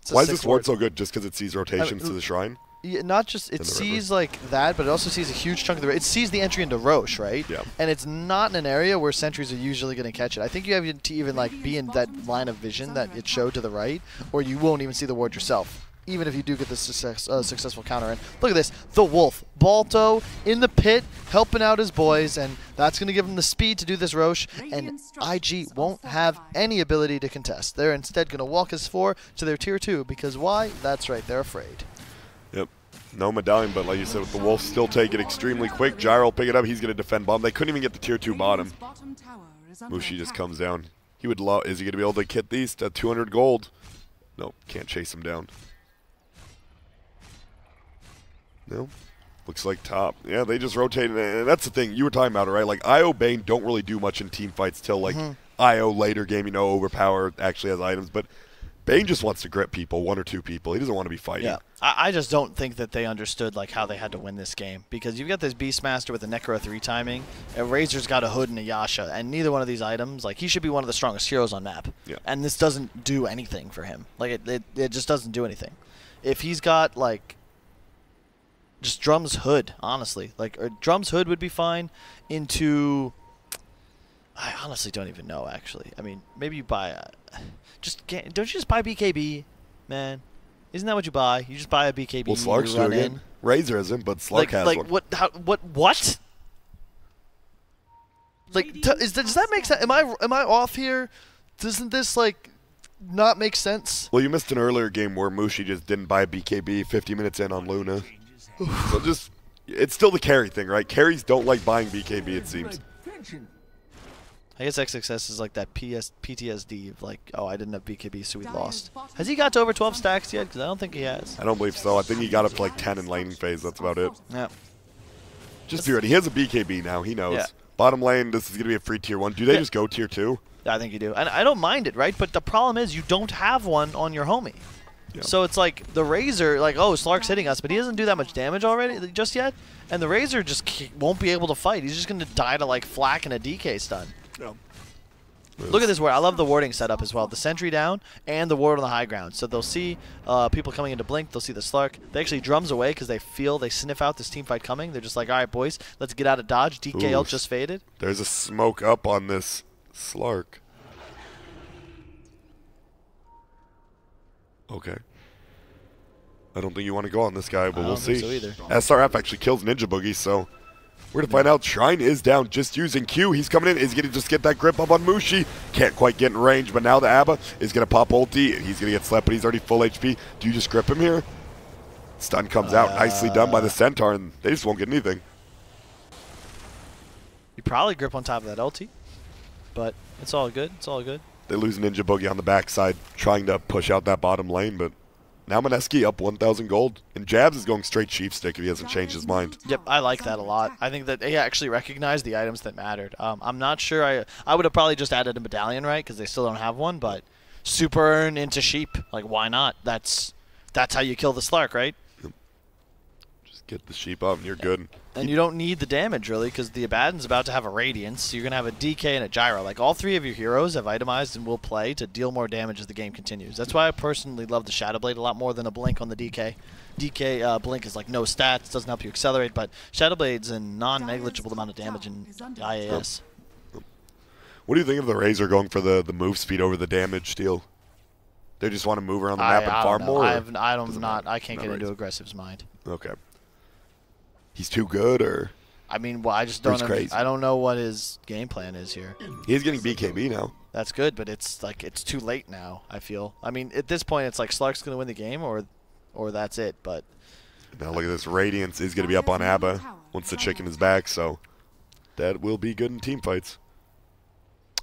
It's a Why is 6 this ward so good? Just because it sees rotations to the shrine? Yeah, not just it the sees like that, but it also sees a huge chunk of the. It sees the entry into Roche, right? Yeah. And it's not in an area where sentries are usually going to catch it. I think you have to even like be in that line of vision that it showed to the right, or you won't even see the ward yourself. Even if you do get the successful counter in. Look at this. The Wolf. Balto in the pit helping out his boys, and that's going to give him the speed to do this Roche, and IG won't have any ability to contest. They're instead going to walk as 4 to their tier 2, because why? That's right, they're afraid. Yep. No medallion, but like you said, with the Wolf still take it extremely quick. Gyro will pick it up. He's going to defend bomb. They couldn't even get the tier 2 bottom. Radiant's bottom tower is under Mushi just attack. comes down. He would love. Is he going to be able to kit these to 200 gold? No, can't chase him down. No. Looks like top. Yeah, they just rotated. And that's the thing. You were talking about it, right? Like, IO Bane don't really do much in team fights till, like, IO later game, Overpower actually has items. But Bane just wants to grip people, 1 or 2 people. He doesn't want to be fighting. Yeah, I just don't think that they understood like how they had to win this game, because you've got this Beastmaster with a Necro 3 timing, and Razor's got a Hood and a Yasha, and neither one of these items, like, he should be one of the strongest heroes on map. Yeah. And this doesn't do anything for him. Like, it just doesn't do anything. If he's got, like, just Drum's Hood, honestly. Like, or Drum's Hood would be fine into... I honestly don't even know, actually. I mean, maybe you buy a... don't you just buy BKB, man? Isn't that what you buy? You just buy a BKB. Well, Slark's you run doing in. it. Razor isn't, but Slark has one. What? What? Like, does that make sense? Am I off here? Doesn't this like not make sense? Well, you missed an earlier game where Mushi just didn't buy a BKB 50 minutes in on Luna. So just, it's still the carry thing, right? Carries don't like buying BKB, it seems. I guess XXS is like that PTSD of like, oh, I didn't have BKB, so we lost. Has he got to over 12 stacks yet? Because I don't think he has. I don't believe so. I think he got up to like 10 in laning phase. That's about it. Yeah. Just be ready. He has a BKB now. He knows. Yeah. Bottom lane, this is going to be a free tier 1. Do they just go tier 2? I think you do. And I don't mind it, right? But the problem is you don't have one on your homie. Yeah. So it's like the Razor, like, oh, Slark's hitting us, but he doesn't do that much damage already just yet. And the Razor just won't be able to fight. He's just going to die to like Flak and a DK stun. Yeah. Look at this ward. I love the warding setup as well. The sentry down and the ward on the high ground. So they'll see people coming into Blink. They'll see the Slark. They actually drums away because they sniff out this team fight coming. They're just like, all right, boys, let's get out of dodge. DK ult just faded. There's a smoke up on this Slark. Okay. I don't think you want to go on this guy, but we'll see. I don't think so either. SRF actually kills Ninja Boogie, so we're going to find out. Shrine is down, just using Q. He's coming in. Is going to just get that grip up on Mushi. Can't quite get in range, but now the Abba is going to pop ulti. He's going to get slept, but he's already full HP. Do you just grip him here? Stun comes out. Nicely done by the Centaur, and they just won't get anything. You probably grip on top of that ulti, but it's all good. It's all good. They lose Ninja Boogie on the backside, trying to push out that bottom lane, but now Mineski up 1,000 gold. And Jabs is going straight Chief Stick if he hasn't changed his mind. Yep, I like that a lot. I think that they actually recognized the items that mattered. I'm not sure. I would have probably just added a medallion, right, because they still don't have one, but super earn into sheep. Like, why not? That's how you kill the Slark, right? Yep. Just get the sheep up and you're good. And you don't need the damage, really, because the Abaddon's about to have a Radiance, so you're going to have a DK and a Gyro. Like, all three of your heroes have itemized and will play to deal more damage as the game continues. That's why I personally love the Shadow Blade a lot more than a Blink on the DK. DK Blink is like no stats, doesn't help you accelerate, but Shadow Blade's a non-negligible amount of damage in IAS. What do you think of the Razor going for the move speed over the damage steal? They just want to move around the map and farm more? I can't get into Aggressive's mind. Okay. He's too good, or? I mean, well, I just don't. I don't know what his game plan is here. He's getting BKB now. That's good, but it's like it's too late now. I feel. I mean, at this point, it's like Slark's gonna win the game, or that's it. But now look at this. Radiance is gonna be up on Abba once the chicken is back, so that will be good in team fights.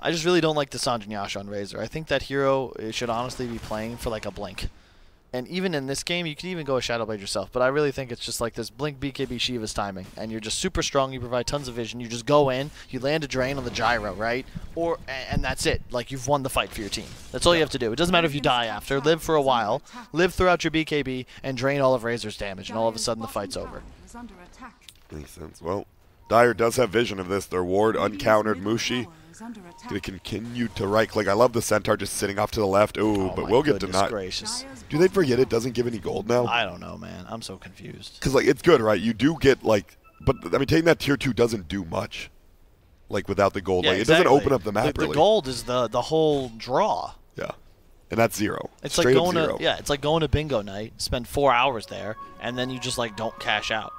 I just really don't like the Sanjin Yasha on Razor. I think that hero should honestly be playing for like a Blink. And even in this game, you could even go a Shadow Blade yourself. But I really think it's just like this Blink BKB Shiva's timing. And you're just super strong. You provide tons of vision. You just go in. You land a drain on the Gyro, right? And that's it. Like, you've won the fight for your team. That's all you have to do. It doesn't matter if you die after. Live for a while. Live throughout your BKB. And drain all of Razor's damage. And all of a sudden, the fight's over. Makes sense. Well, Dire does have vision of this. Their ward uncountered. Mushi going to continue to right click. I love the Centaur just sitting off to the left. Ooh, but we'll get to not. Gracious. Do they forget it doesn't give any gold now? I don't know, man. I'm so confused. Because, like, it's good, right? You do get, like, but, I mean, taking that tier 2 doesn't do much, like, without the gold. Yeah, like, exactly. It doesn't open up the map, really. The gold is the whole draw. Yeah. And that's zero. It's straight like going up zero. it's like going to bingo night, spend 4 hours there, and then you just, like, don't cash out.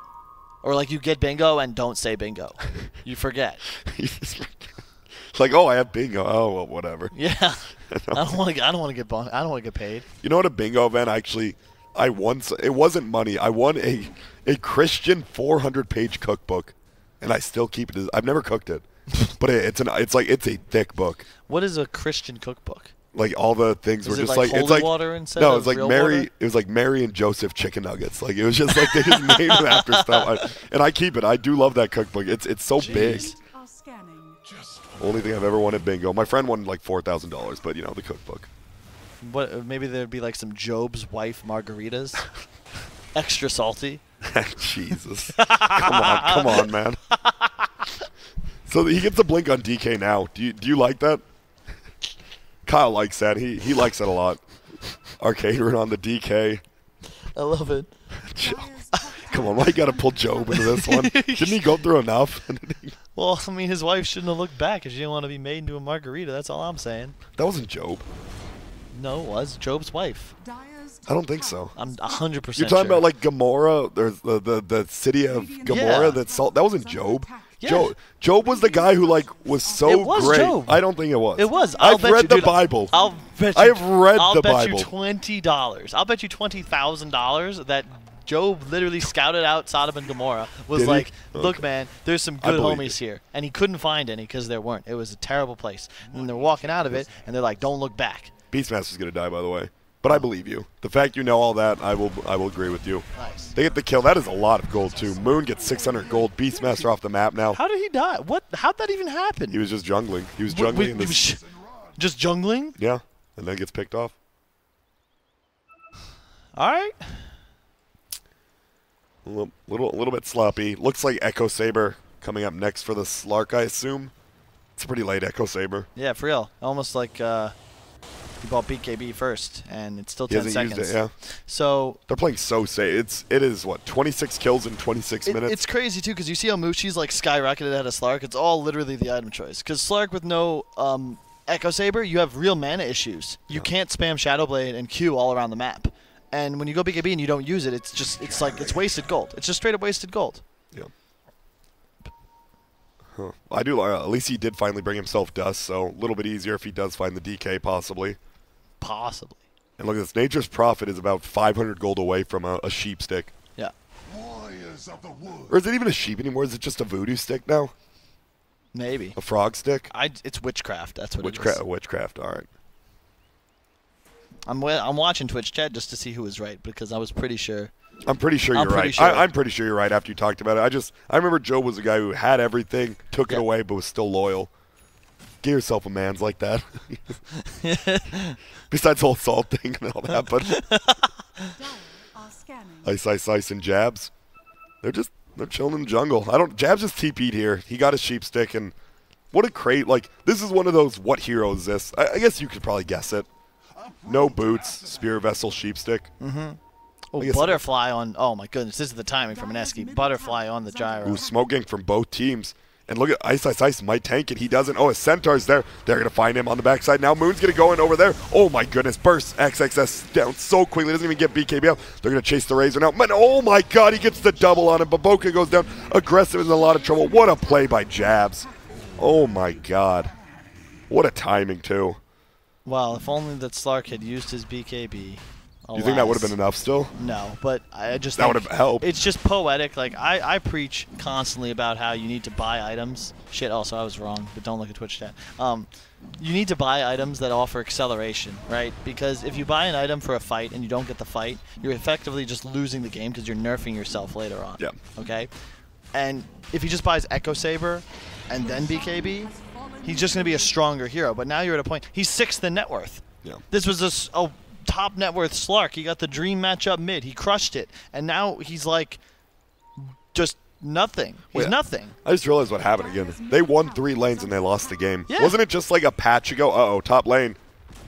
Or, like, you get bingo and don't say bingo. You forget. It's like, oh, I have bingo. Oh, well, whatever. Yeah. I don't want to get paid. You know what, a bingo event I won, it wasn't money. I won a Christian 400-page cookbook, and I still keep it. I've never cooked it, but it's a thick book. What is a Christian cookbook? Like, all the things were just like it's like water instead no, of it's like real Mary. water? It was like Mary and Joseph chicken nuggets. Like, it was just like they just named it after stuff. And I keep it. I do love that cookbook. It's so big. Only thing I've ever won at bingo. My friend won like $4,000, but you know, the cookbook. What? Maybe there'd be like some Job's wife margaritas, extra salty. Jesus, come on, man. So he gets a blink on DK now. Do you like that? Kyle likes that. He likes it a lot. Arcade run on the DK. I love it. Come on, why you gotta pull Job into this one? Didn't he go through enough? Well, I mean, his wife shouldn't have looked back because she didn't want to be made into a margarita. That's all I'm saying. That wasn't Job. No, it was Job's wife. I don't think so. I'm 100% You're talking about like Gomorrah. There's the city of Gomorrah. Yeah. That wasn't Job. Yeah. Job was the guy who like was so It was great. Job. I don't think it was. It was. I've read the Bible. I'll bet I you, have read I'll the bet Bible. you $20. I'll bet you $20,000 that Job literally scouted out Sodom and Gomorrah. Was Did he? like, look, Okay. man, there's some I good believe homies it. here, and he couldn't find any because there weren't. It was a terrible place. And then they're walking out of it, and they're like, don't look back. Beastmaster's gonna die, by the way. But I believe you. The fact you know all that, I will agree with you. Nice. They get the kill. That is a lot of gold too. Moon gets 600 gold. Beastmaster off the map now. How did he die? What? How'd that even happen? He was just jungling. He was Wait, jungling in this. just jungling? Yeah, and then gets picked off. All right. A little bit sloppy. Looks like Echo Saber coming up next for the Slark, I assume. It's pretty late, Echo Saber. Yeah, for real. Almost like he bought BKB first, and it's still He 10 hasn't seconds. used it, yeah. So They're playing so safe. It is what, 26 kills in 26 minutes. it's crazy too, because you see how Mushi's like skyrocketed ahead of Slark. It's all literally the item choice. Because Slark with no Echo Saber, you have real mana issues. You can't spam Shadow Blade and Q all around the map. And when you go BKB and you don't use it, it's like it's wasted gold. It's just straight up wasted gold. Yeah. Huh. I do. At least he did finally bring himself dust, so a little bit easier if he does find the DK possibly. Possibly. And look at this. Nature's Prophet is about 500 gold away from a sheep stick. Yeah. Warriors of the wood. Or is it even a sheep anymore? Is it just a voodoo stick now? Maybe. A frog stick? It's witchcraft. That's what it Witchcraft. is. Witchcraft. All right. I'm watching Twitch chat just to see who was right, because I was pretty sure. I'm pretty sure I'm you're pretty right. sure. I'm pretty sure you're right after you talked about it. I remember Joe was a guy who had everything, took it Yeah. away, but was still loyal. Get yourself a man's like that. Besides the whole salt thing and all that, but Dire are scanning. ice, and Jabs. They're chilling in the jungle. Jabs just TP'd here. He got a sheep stick, and what a crate. Like, this is one of those, what hero is this? I guess you could probably guess it. No boots, spear vessel, sheep stick. Oh, I guess- butterfly on. Oh my goodness, this is the timing for Mineski. Butterfly on the gyro. Ooh, smoking from both teams. And look at Ice might tank it. He doesn't. Oh, his Centaur's there. They're going to find him on the backside. Now Moon's going to go in over there. Oh, my goodness. Burst XXS down so quickly. Doesn't even get BKB out. They're going to chase the Razor now. Man, oh, my God. He gets the double on him. Baboka goes down. Aggressive is in a lot of trouble. What a play by Jabs. Oh, my God. What a timing, too. Well, if only that Slark had used his BKB. You think that would have been enough still? No, but I just That think would have helped. It's just poetic. Like I preach constantly about how you need to buy items. Shit. Also, I was wrong, but don't look at Twitch chat. You need to buy items that offer acceleration, right? Because if you buy an item for a fight and you don't get the fight, you're effectively just losing the game because you're nerfing yourself later on. Yeah. Okay. And if he just buys Echo Saber and then BKB, he's just going to be a stronger hero. But now you're at a point. He's 6th in net worth. Yeah. This was a top net worth Slark. He got the dream matchup mid. He crushed it. And now he's like just nothing. He's Wait, nothing. I just realized what happened again. They won 3 lanes and they lost the game. Yeah. Wasn't it just like a patch ago? Uh-oh, top lane.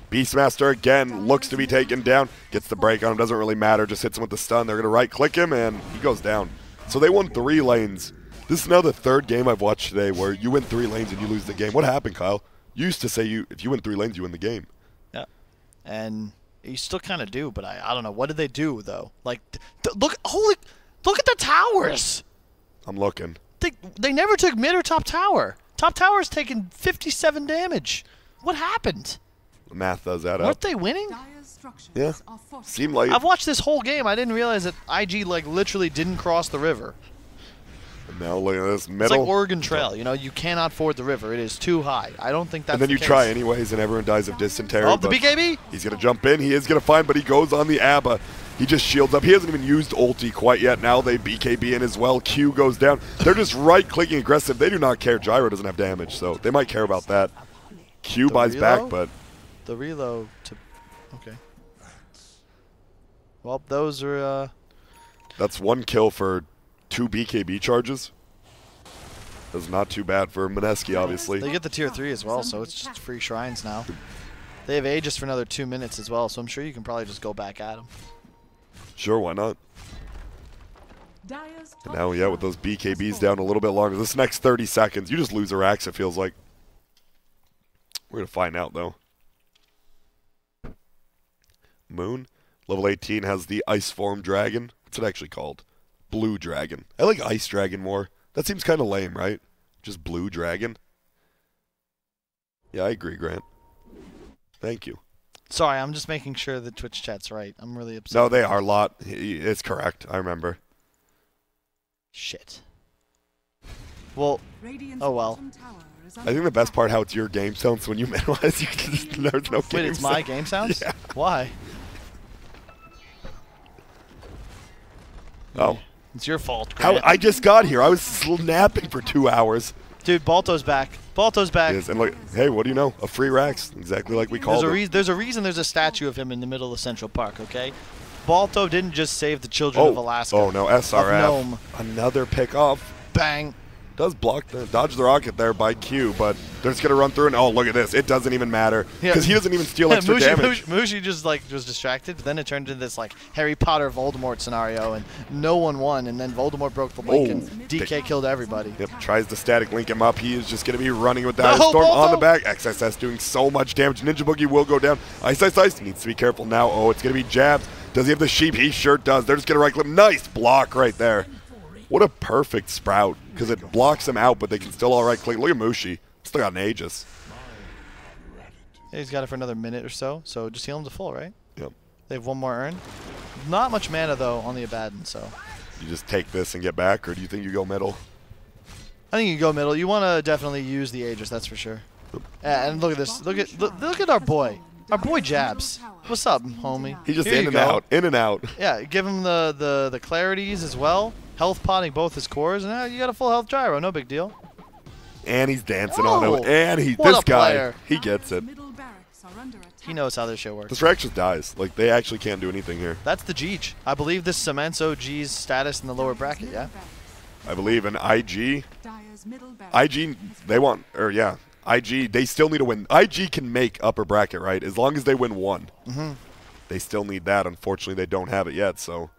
Beastmaster again looks to be taken down. Gets the break on him. Doesn't really matter. Just hits him with the stun. They're going to right-click him, and he goes down. So they won 3 lanes. This is now the 3rd game I've watched today where you win 3 lanes and you lose the game. What happened, Kyle? You used to say if you win 3 lanes, you win the game. Yeah. And you still kind of do, but I don't know. What did they do, though? Like, look at the towers. I'm looking. They never took mid or top tower. Top tower's taken 57 damage. What happened? The math does that Weren't up. they winning? Dire's structures Yeah. are fortified. Seemed like I've watched this whole game. I didn't realize that IG like literally didn't cross the river. And now look at this It's middle. like Oregon Trail. You know, you cannot ford the river. It is too high. I don't think that's and then the you case. try anyways, and everyone dies of dysentery. Oh, the but BKB? He's going to jump in. He is going to find, but he goes on the ABBA. He just shields up. He hasn't even used ulti quite yet. Now they BKB in as well. Q goes down. They're just right-clicking aggressive. They do not care. Gyro doesn't have damage, so they might care about that. Q The buys reload? back, but The reload to... Okay. Well, those are... that's 1 kill for 2 BKB charges. That's not too bad for Mineski, obviously. They get the tier 3 as well, so it's just free shrines now. They have Aegis for another 2 minutes as well, so I'm sure you can probably just go back at them. Sure, why not? Dire's top And now, yeah, with those BKBs down a little bit longer. This next 30 seconds, you just lose a Rax, it feels like. We're going to find out, though. Moon, level 18, has the Ice Form Dragon. What's it actually called? Blue Dragon. I like Ice Dragon more. That seems kind of lame, right? Just blue dragon. Yeah, I agree, Grant. Thank you. Sorry, I'm just making sure the Twitch chat's right. I'm really upset. No, they are a lot. It's correct. I remember. Shit. Well, oh well. I think the best part how it's your game sound, so when you minimize, you can just, there's no game Wait, it's my game sounds? Yeah. Why? Oh. It's your fault, Grant. I just got here. I was snapping for 2 hours. Dude, Balto's back. Balto's back. Yes, and look, hey, what do you know? A free Rax, exactly like we called it. There's a reason there's a statue of him in the middle of Central Park, okay? Balto didn't just save the children of Alaska. Oh, no, SRF. Of Nome. Another pick off. Bang. Does dodge the rocket there by Q, but they're just going to run through, and oh, look at this. It doesn't even matter, because he doesn't even steal extra damage. Mushi just, like, was distracted, but then it turned into this, like, Harry Potter Voldemort scenario, and no one won, and then Voldemort broke the link, and DK killed everybody. Yep, tries to static link him up. He is just going to be running with that. No, Storm Balto! on the back. XSS doing so much damage. Ninja Boogie will go down. Ice, Ice, Ice needs to be careful now. Oh, it's going to be jabs. Does he have the sheep? He sure does. They're just going to right clip. Nice block right there. What a perfect sprout, because it blocks them out, but they can still all right click. Look at Mushi. Still got an Aegis. Yeah, he's got it for another minute or so just heal him to full, right? Yep. They have one more earn. Not much mana, though, on the Abaddon, so. You just take this and get back, or do you think you go middle? I think you go middle. You want to definitely use the Aegis, that's for sure. And look at this. Look at our boy. Our boy Jabs. What's up, homie? He just Here in and out, in and out. Yeah, give him the clarities as well. Health potting both his cores, and you got a full health gyro. No big deal. And he's dancing on him. And what a guy, player. he gets it. He knows how this shit works. This Rex just dies. Like, they actually can't do anything here. That's the Jeej. I believe this cements OG's status in the lower bracket, yeah? I believe in IG, they want, or yeah, IG, they still need to win. IG can make upper bracket, right? As long as they win one. Mm-hmm. They still need that. Unfortunately, they don't have it yet, so.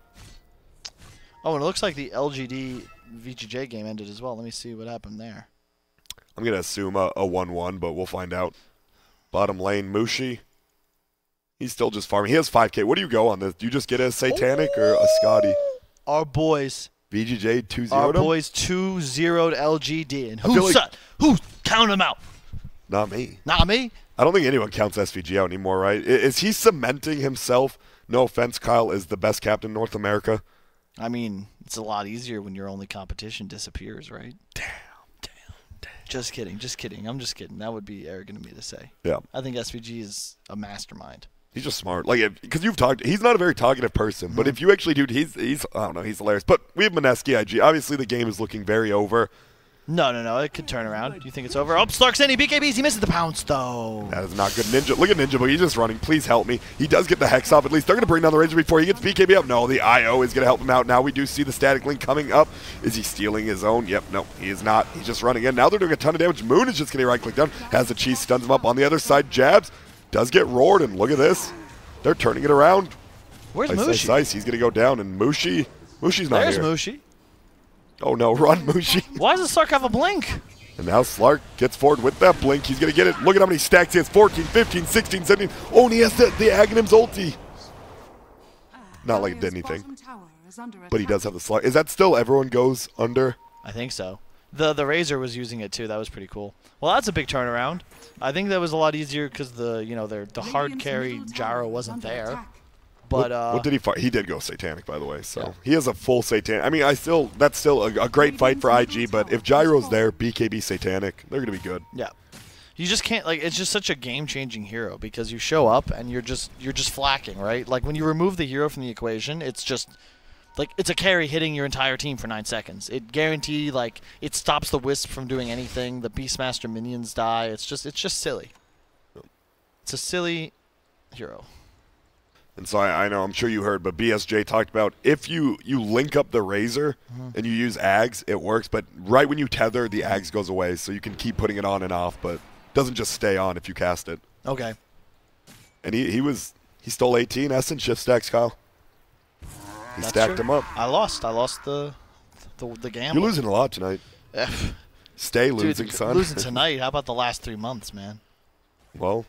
Oh, and it looks like the LGD VGJ game ended as well. Let me see what happened there. I'm going to assume a 1-1, but we'll find out. Bottom lane, Mushi. He's still just farming. He has 5K. What do you go on this? Do you just get a Satanic or a Scotty? Our boys. VGJ 2-0'd Our him? boys 2-0'd LGD. And who count him out? Not me. Not me? I don't think anyone counts SVG out anymore, right? Is he cementing himself, no offense, Kyle, as the best captain in North America? I mean, it's a lot easier when your only competition disappears, right? Damn. Just kidding. I'm just kidding. That would be arrogant of me to say. Yeah. I think SVG is a mastermind. He's just smart. Like, because you've talked, he's not a very talkative person, but if you actually do, he's I don't know, he's hilarious. But we have Mineski IG. Obviously, the game is looking very over. No. It could turn around. Do you think it's over? Oh, Slark's in. He BKBs. He misses the pounce, though. That is not good. Ninja. Look at Ninja, but he's just running. Please help me. He does get the Hex off at least. They're going to bring down the Ranger before he gets BKB up. No, the IO is going to help him out. Now we do see the static link coming up. Is he stealing his own? Yep, no, he is not. He's just running in. Now they're doing a ton of damage. Moon is just going to right-click down. Has the cheese, stuns him up. On the other side, Jabs does get roared, and look at this. They're turning it around. Where's Ice, Mushi? Ice. He's going to go down, and Mushi's not There's here. Mushi. Oh, no, run, Mushi. Why does Slark have a blink? And now Slark gets forward with that blink. He's going to get it. Look at how many stacks he has. 14, 15, 16, 17. Oh, and he has the Aghanims ulti. Not like it did anything. But he does have the Slark. Is that still everyone goes under? I think so. The Razor was using it too. That was pretty cool. Well, that's a big turnaround. I think that was a lot easier because the hard carry gyro wasn't there. But what did he fight? He did go Satanic, by the way. So he has a full Satanic. I mean, that's still a great fight for IG. But if Gyro's there, BKB Satanic, they're gonna be good. Yeah, you just can't it's just such a game-changing hero because you show up and you're just flacking, right? Like when you remove the hero from the equation, it's just like it's a carry hitting your entire team for 9 seconds. It guarantee it stops the Wisp from doing anything. The Beastmaster minions die. It's just silly. It's a silly hero. And so I know, I'm sure you heard, but BSJ talked about if you link up the Razor and you use Ags, it works. But right when you tether, the Ags goes away, so you can keep putting it on and off, but it doesn't just stay on if you cast it. Okay. And he stole 18 Essence shift stacks, Kyle. He stacked them up. I lost the gamble. You're losing a lot tonight. Stay losing, Dude, son. Losing tonight. How about the last 3 months, man? Well,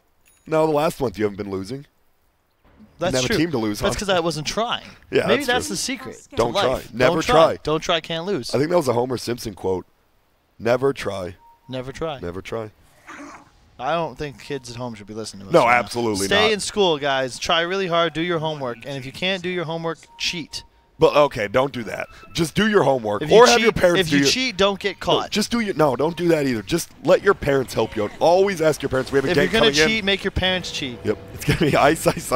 no, the last month you haven't been losing. That's have true. a team to lose That's on. because I wasn't trying. Yeah, Maybe that's true. the secret. Don't to try. life. Never Don't try. Don't try, can't lose. I think that was a Homer Simpson quote. Never try. Never try. Never try. I don't think kids at home should be listening to us. No, right now. absolutely Stay not. in school, guys. Try really hard. Do your homework. And if you can't do your homework, cheat. But okay, don't do that. Just do your homework, If or you have cheat, your parents if do you your, cheat, don't get No, caught. just do your no. Don't do that either. Just let your parents help you out. Always ask your parents. We have a If game you're gonna coming cheat, in. make your parents cheat. Yep, it's gonna be ice. He's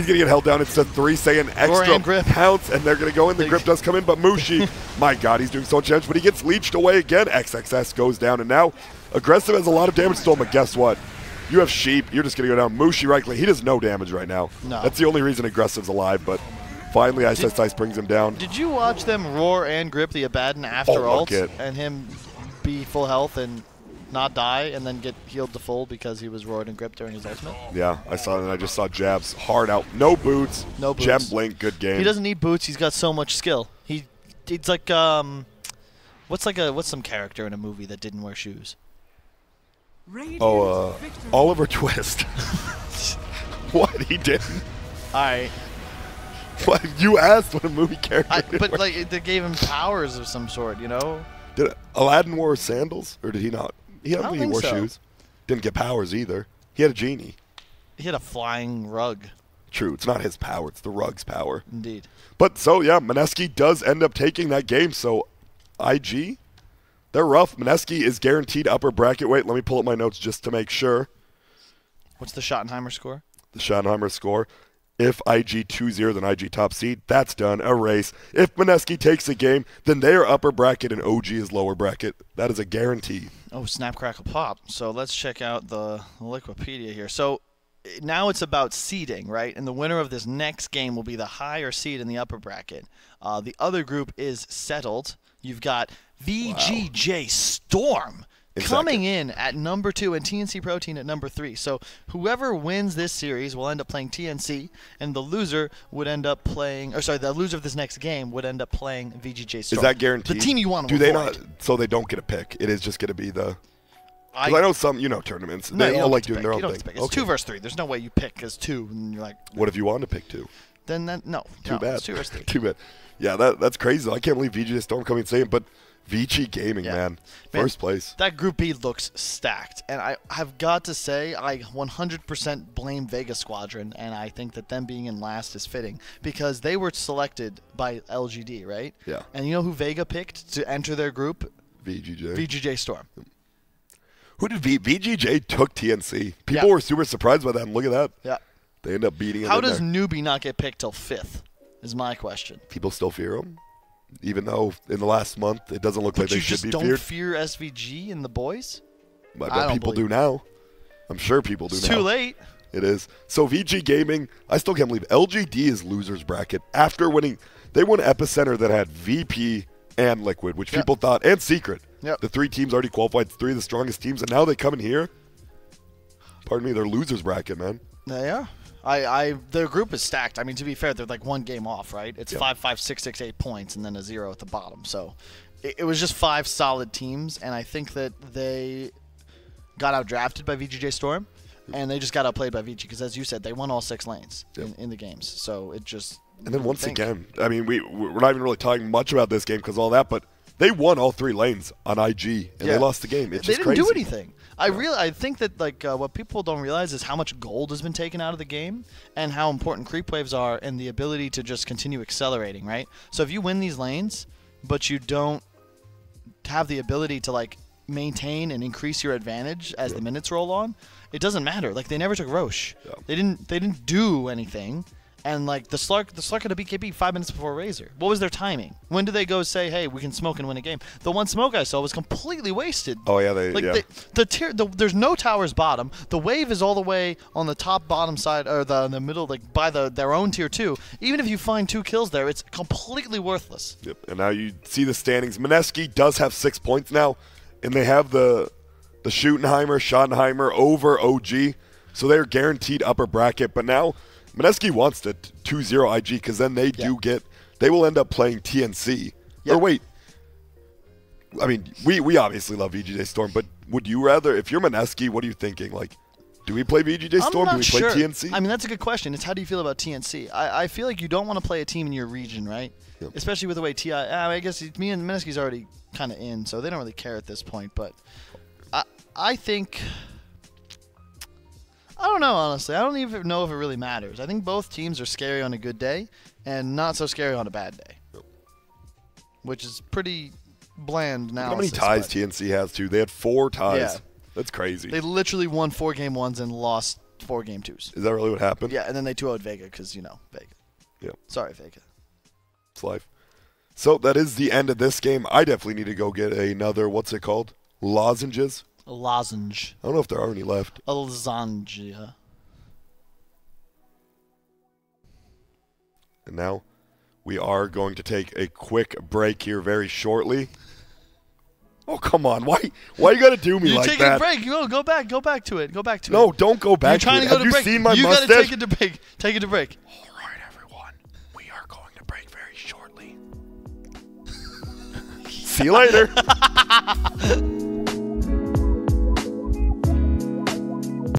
gonna get held down. It's a 3 saying extra and grip. counts, and they're gonna go in. The grip does come in, but Mushi, my God, he's doing so much damage, but he gets leeched away again. XXS goes down, and now Aggressive has a lot of damage still, but guess what? You have Sheep. You're just gonna go down. Mushi, right? He does no damage right now. No. That's the only reason Aggressive's alive, but. Finally, Ice brings him down. Did you watch them roar and grip the Abaddon after ult and him be full health and not die and then get healed to full because he was roared and gripped during his ultimate? Yeah, I saw that. I just saw jabs hard out. No boots. No boots. Gem blink. Good game. He doesn't need boots. He's got so much skill. It's like what's some character in a movie that didn't wear shoes? Oliver Twist. What? He didn't? All right. What? You asked what a movie character But like they gave him powers of some sort, you know? Did Aladdin wear sandals, or did he not? He I don't he think wore so. shoes. Didn't get powers either. He had a genie. He had a flying rug. True, it's not his power, it's the rug's power. Indeed. But so, yeah, Mineski does end up taking that game, so IG, they're rough. Mineski is guaranteed upper bracket. Wait, let me pull up my notes just to make sure. What's the Schottenheimer score? The Schottenheimer score. If IG 2-0, then IG top seed. That's done. Erase. If Mineski takes the game, then they are upper bracket and OG is lower bracket. That is a guarantee. Oh, snap, crackle, pop. So let's check out the Wikipedia here. So now it's about seeding, right? And the winner of this next game will be the higher seed in the upper bracket. The other group is settled. You've got VGJ Storm coming in at number 2 and TNC Protein at number 3. So whoever wins this series will end up playing TNC, and the loser would end up playing, the loser of this next game would end up playing VGJ Storm. Is that guaranteed? The team you want to Do avoid. they not? So they don't get a pick. It is just going to be the. Because I know some, tournaments. No, They you all don't like get to doing pick. their You own don't thing. get to pick. It's 2 versus 3. There's no way you pick as 2 and you're like. What if you wanted to pick 2? Then no. Too bad. It's 2 versus 3. Too bad. Yeah, that's crazy. I can't believe VGJ Storm coming second, but VG Gaming, man, first place. That Group B looks stacked, and I have got to say I 100% blame Vega Squadron, and I think that them being in last is fitting because they were selected by LGD, right? Yeah. And you know who Vega picked to enter their group? VGJ. VGJ Storm. Who did VGJ took TNC? People were super surprised by that, and look at that. Yeah. They end up beating him. How does Newbie not get picked till 5th? Is my question. People still fear him, even though in the last month it doesn't look like they should be But feared. you just don't fear SVG and the boys? I bet people do now. I'm sure people do now. It's too late. It is. So VG Gaming, I still can't believe LGD is losers bracket after winning. They won Epicenter that had VP and Liquid, which people thought, and Secret. Yep. The 3 teams already qualified, 3 of the strongest teams, and now they come in here. Pardon me, they're losers bracket, man. They are. Their group is stacked. I mean, to be fair, they're like 1 game off, right? It's 5, 5, 6, 6, 8 points, and then a 0 at the bottom. So it was just 5 solid teams, and I think that they got outdrafted by VGJ Storm, and they just got outplayed by VG because, as you said, they won all 6 lanes in the games. So it just. And then once again, I mean, we're not even really talking much about this game because all that, but they won all 3 lanes on IG, and they lost the game. It's just crazy. They didn't do anything. I think that what people don't realize is how much gold has been taken out of the game and how important creep waves are and the ability to just continue accelerating, right? So if you win these lanes, but you don't have the ability to maintain and increase your advantage as the minutes roll on, it doesn't matter. Like they never took Roche. Yeah. They didn't do anything. And the Slark had a BKB 5 minutes before Razor. What was their timing? When do they go say, "Hey, we can smoke and win a game"? The one smoke I saw was completely wasted. Oh yeah, there's no towers bottom. The wave is all the way on the top bottom side or the middle, by their own tier 2. Even if you find 2 kills there, it's completely worthless. Yep. And now you see the standings. Mineski does have 6 points now, and they have the Schottenheimer over OG, so they're guaranteed upper bracket. But now Mineski wants to 2-0 IG because then they they will end up playing TNC. Or wait, I mean, we obviously love VGJ Storm, but would you rather, if you're Mineski, what are you thinking? Do we play VGJ I'm Storm? Do not we play sure. TNC? I mean, that's a good question. It's how do you feel about TNC? I feel like you don't want to play a team in your region, right? Yep. Especially with the way TI. I guess me and Mineski's already kind of in, so they don't really care at this point. But I think. I don't know, honestly. I don't even know if it really matters. I think both teams are scary on a good day and not so scary on a bad day. Yep. Which is pretty bland now. How many ties TNC has, too? They had 4 ties. Yeah. That's crazy. They literally won 4 game 1s and lost 4 game 2s. Is that really what happened? Yeah, and then they 2-0'd Vega because, Vega. Yeah. Sorry, Vega. It's life. So that is the end of this game. I definitely need to go get another, what's it called? Lozenges? A lozenge. I don't know if there are any left. A lozenge, yeah. And now we are going to take a quick break here very shortly. Oh, come on. Why you got to do me like that? You take a break. Go back to it. Go back to it. No, don't go back to it. Have you seen my mustache? You got to take it to break. Take it to break. All right, everyone. We are going to break very shortly. See you later.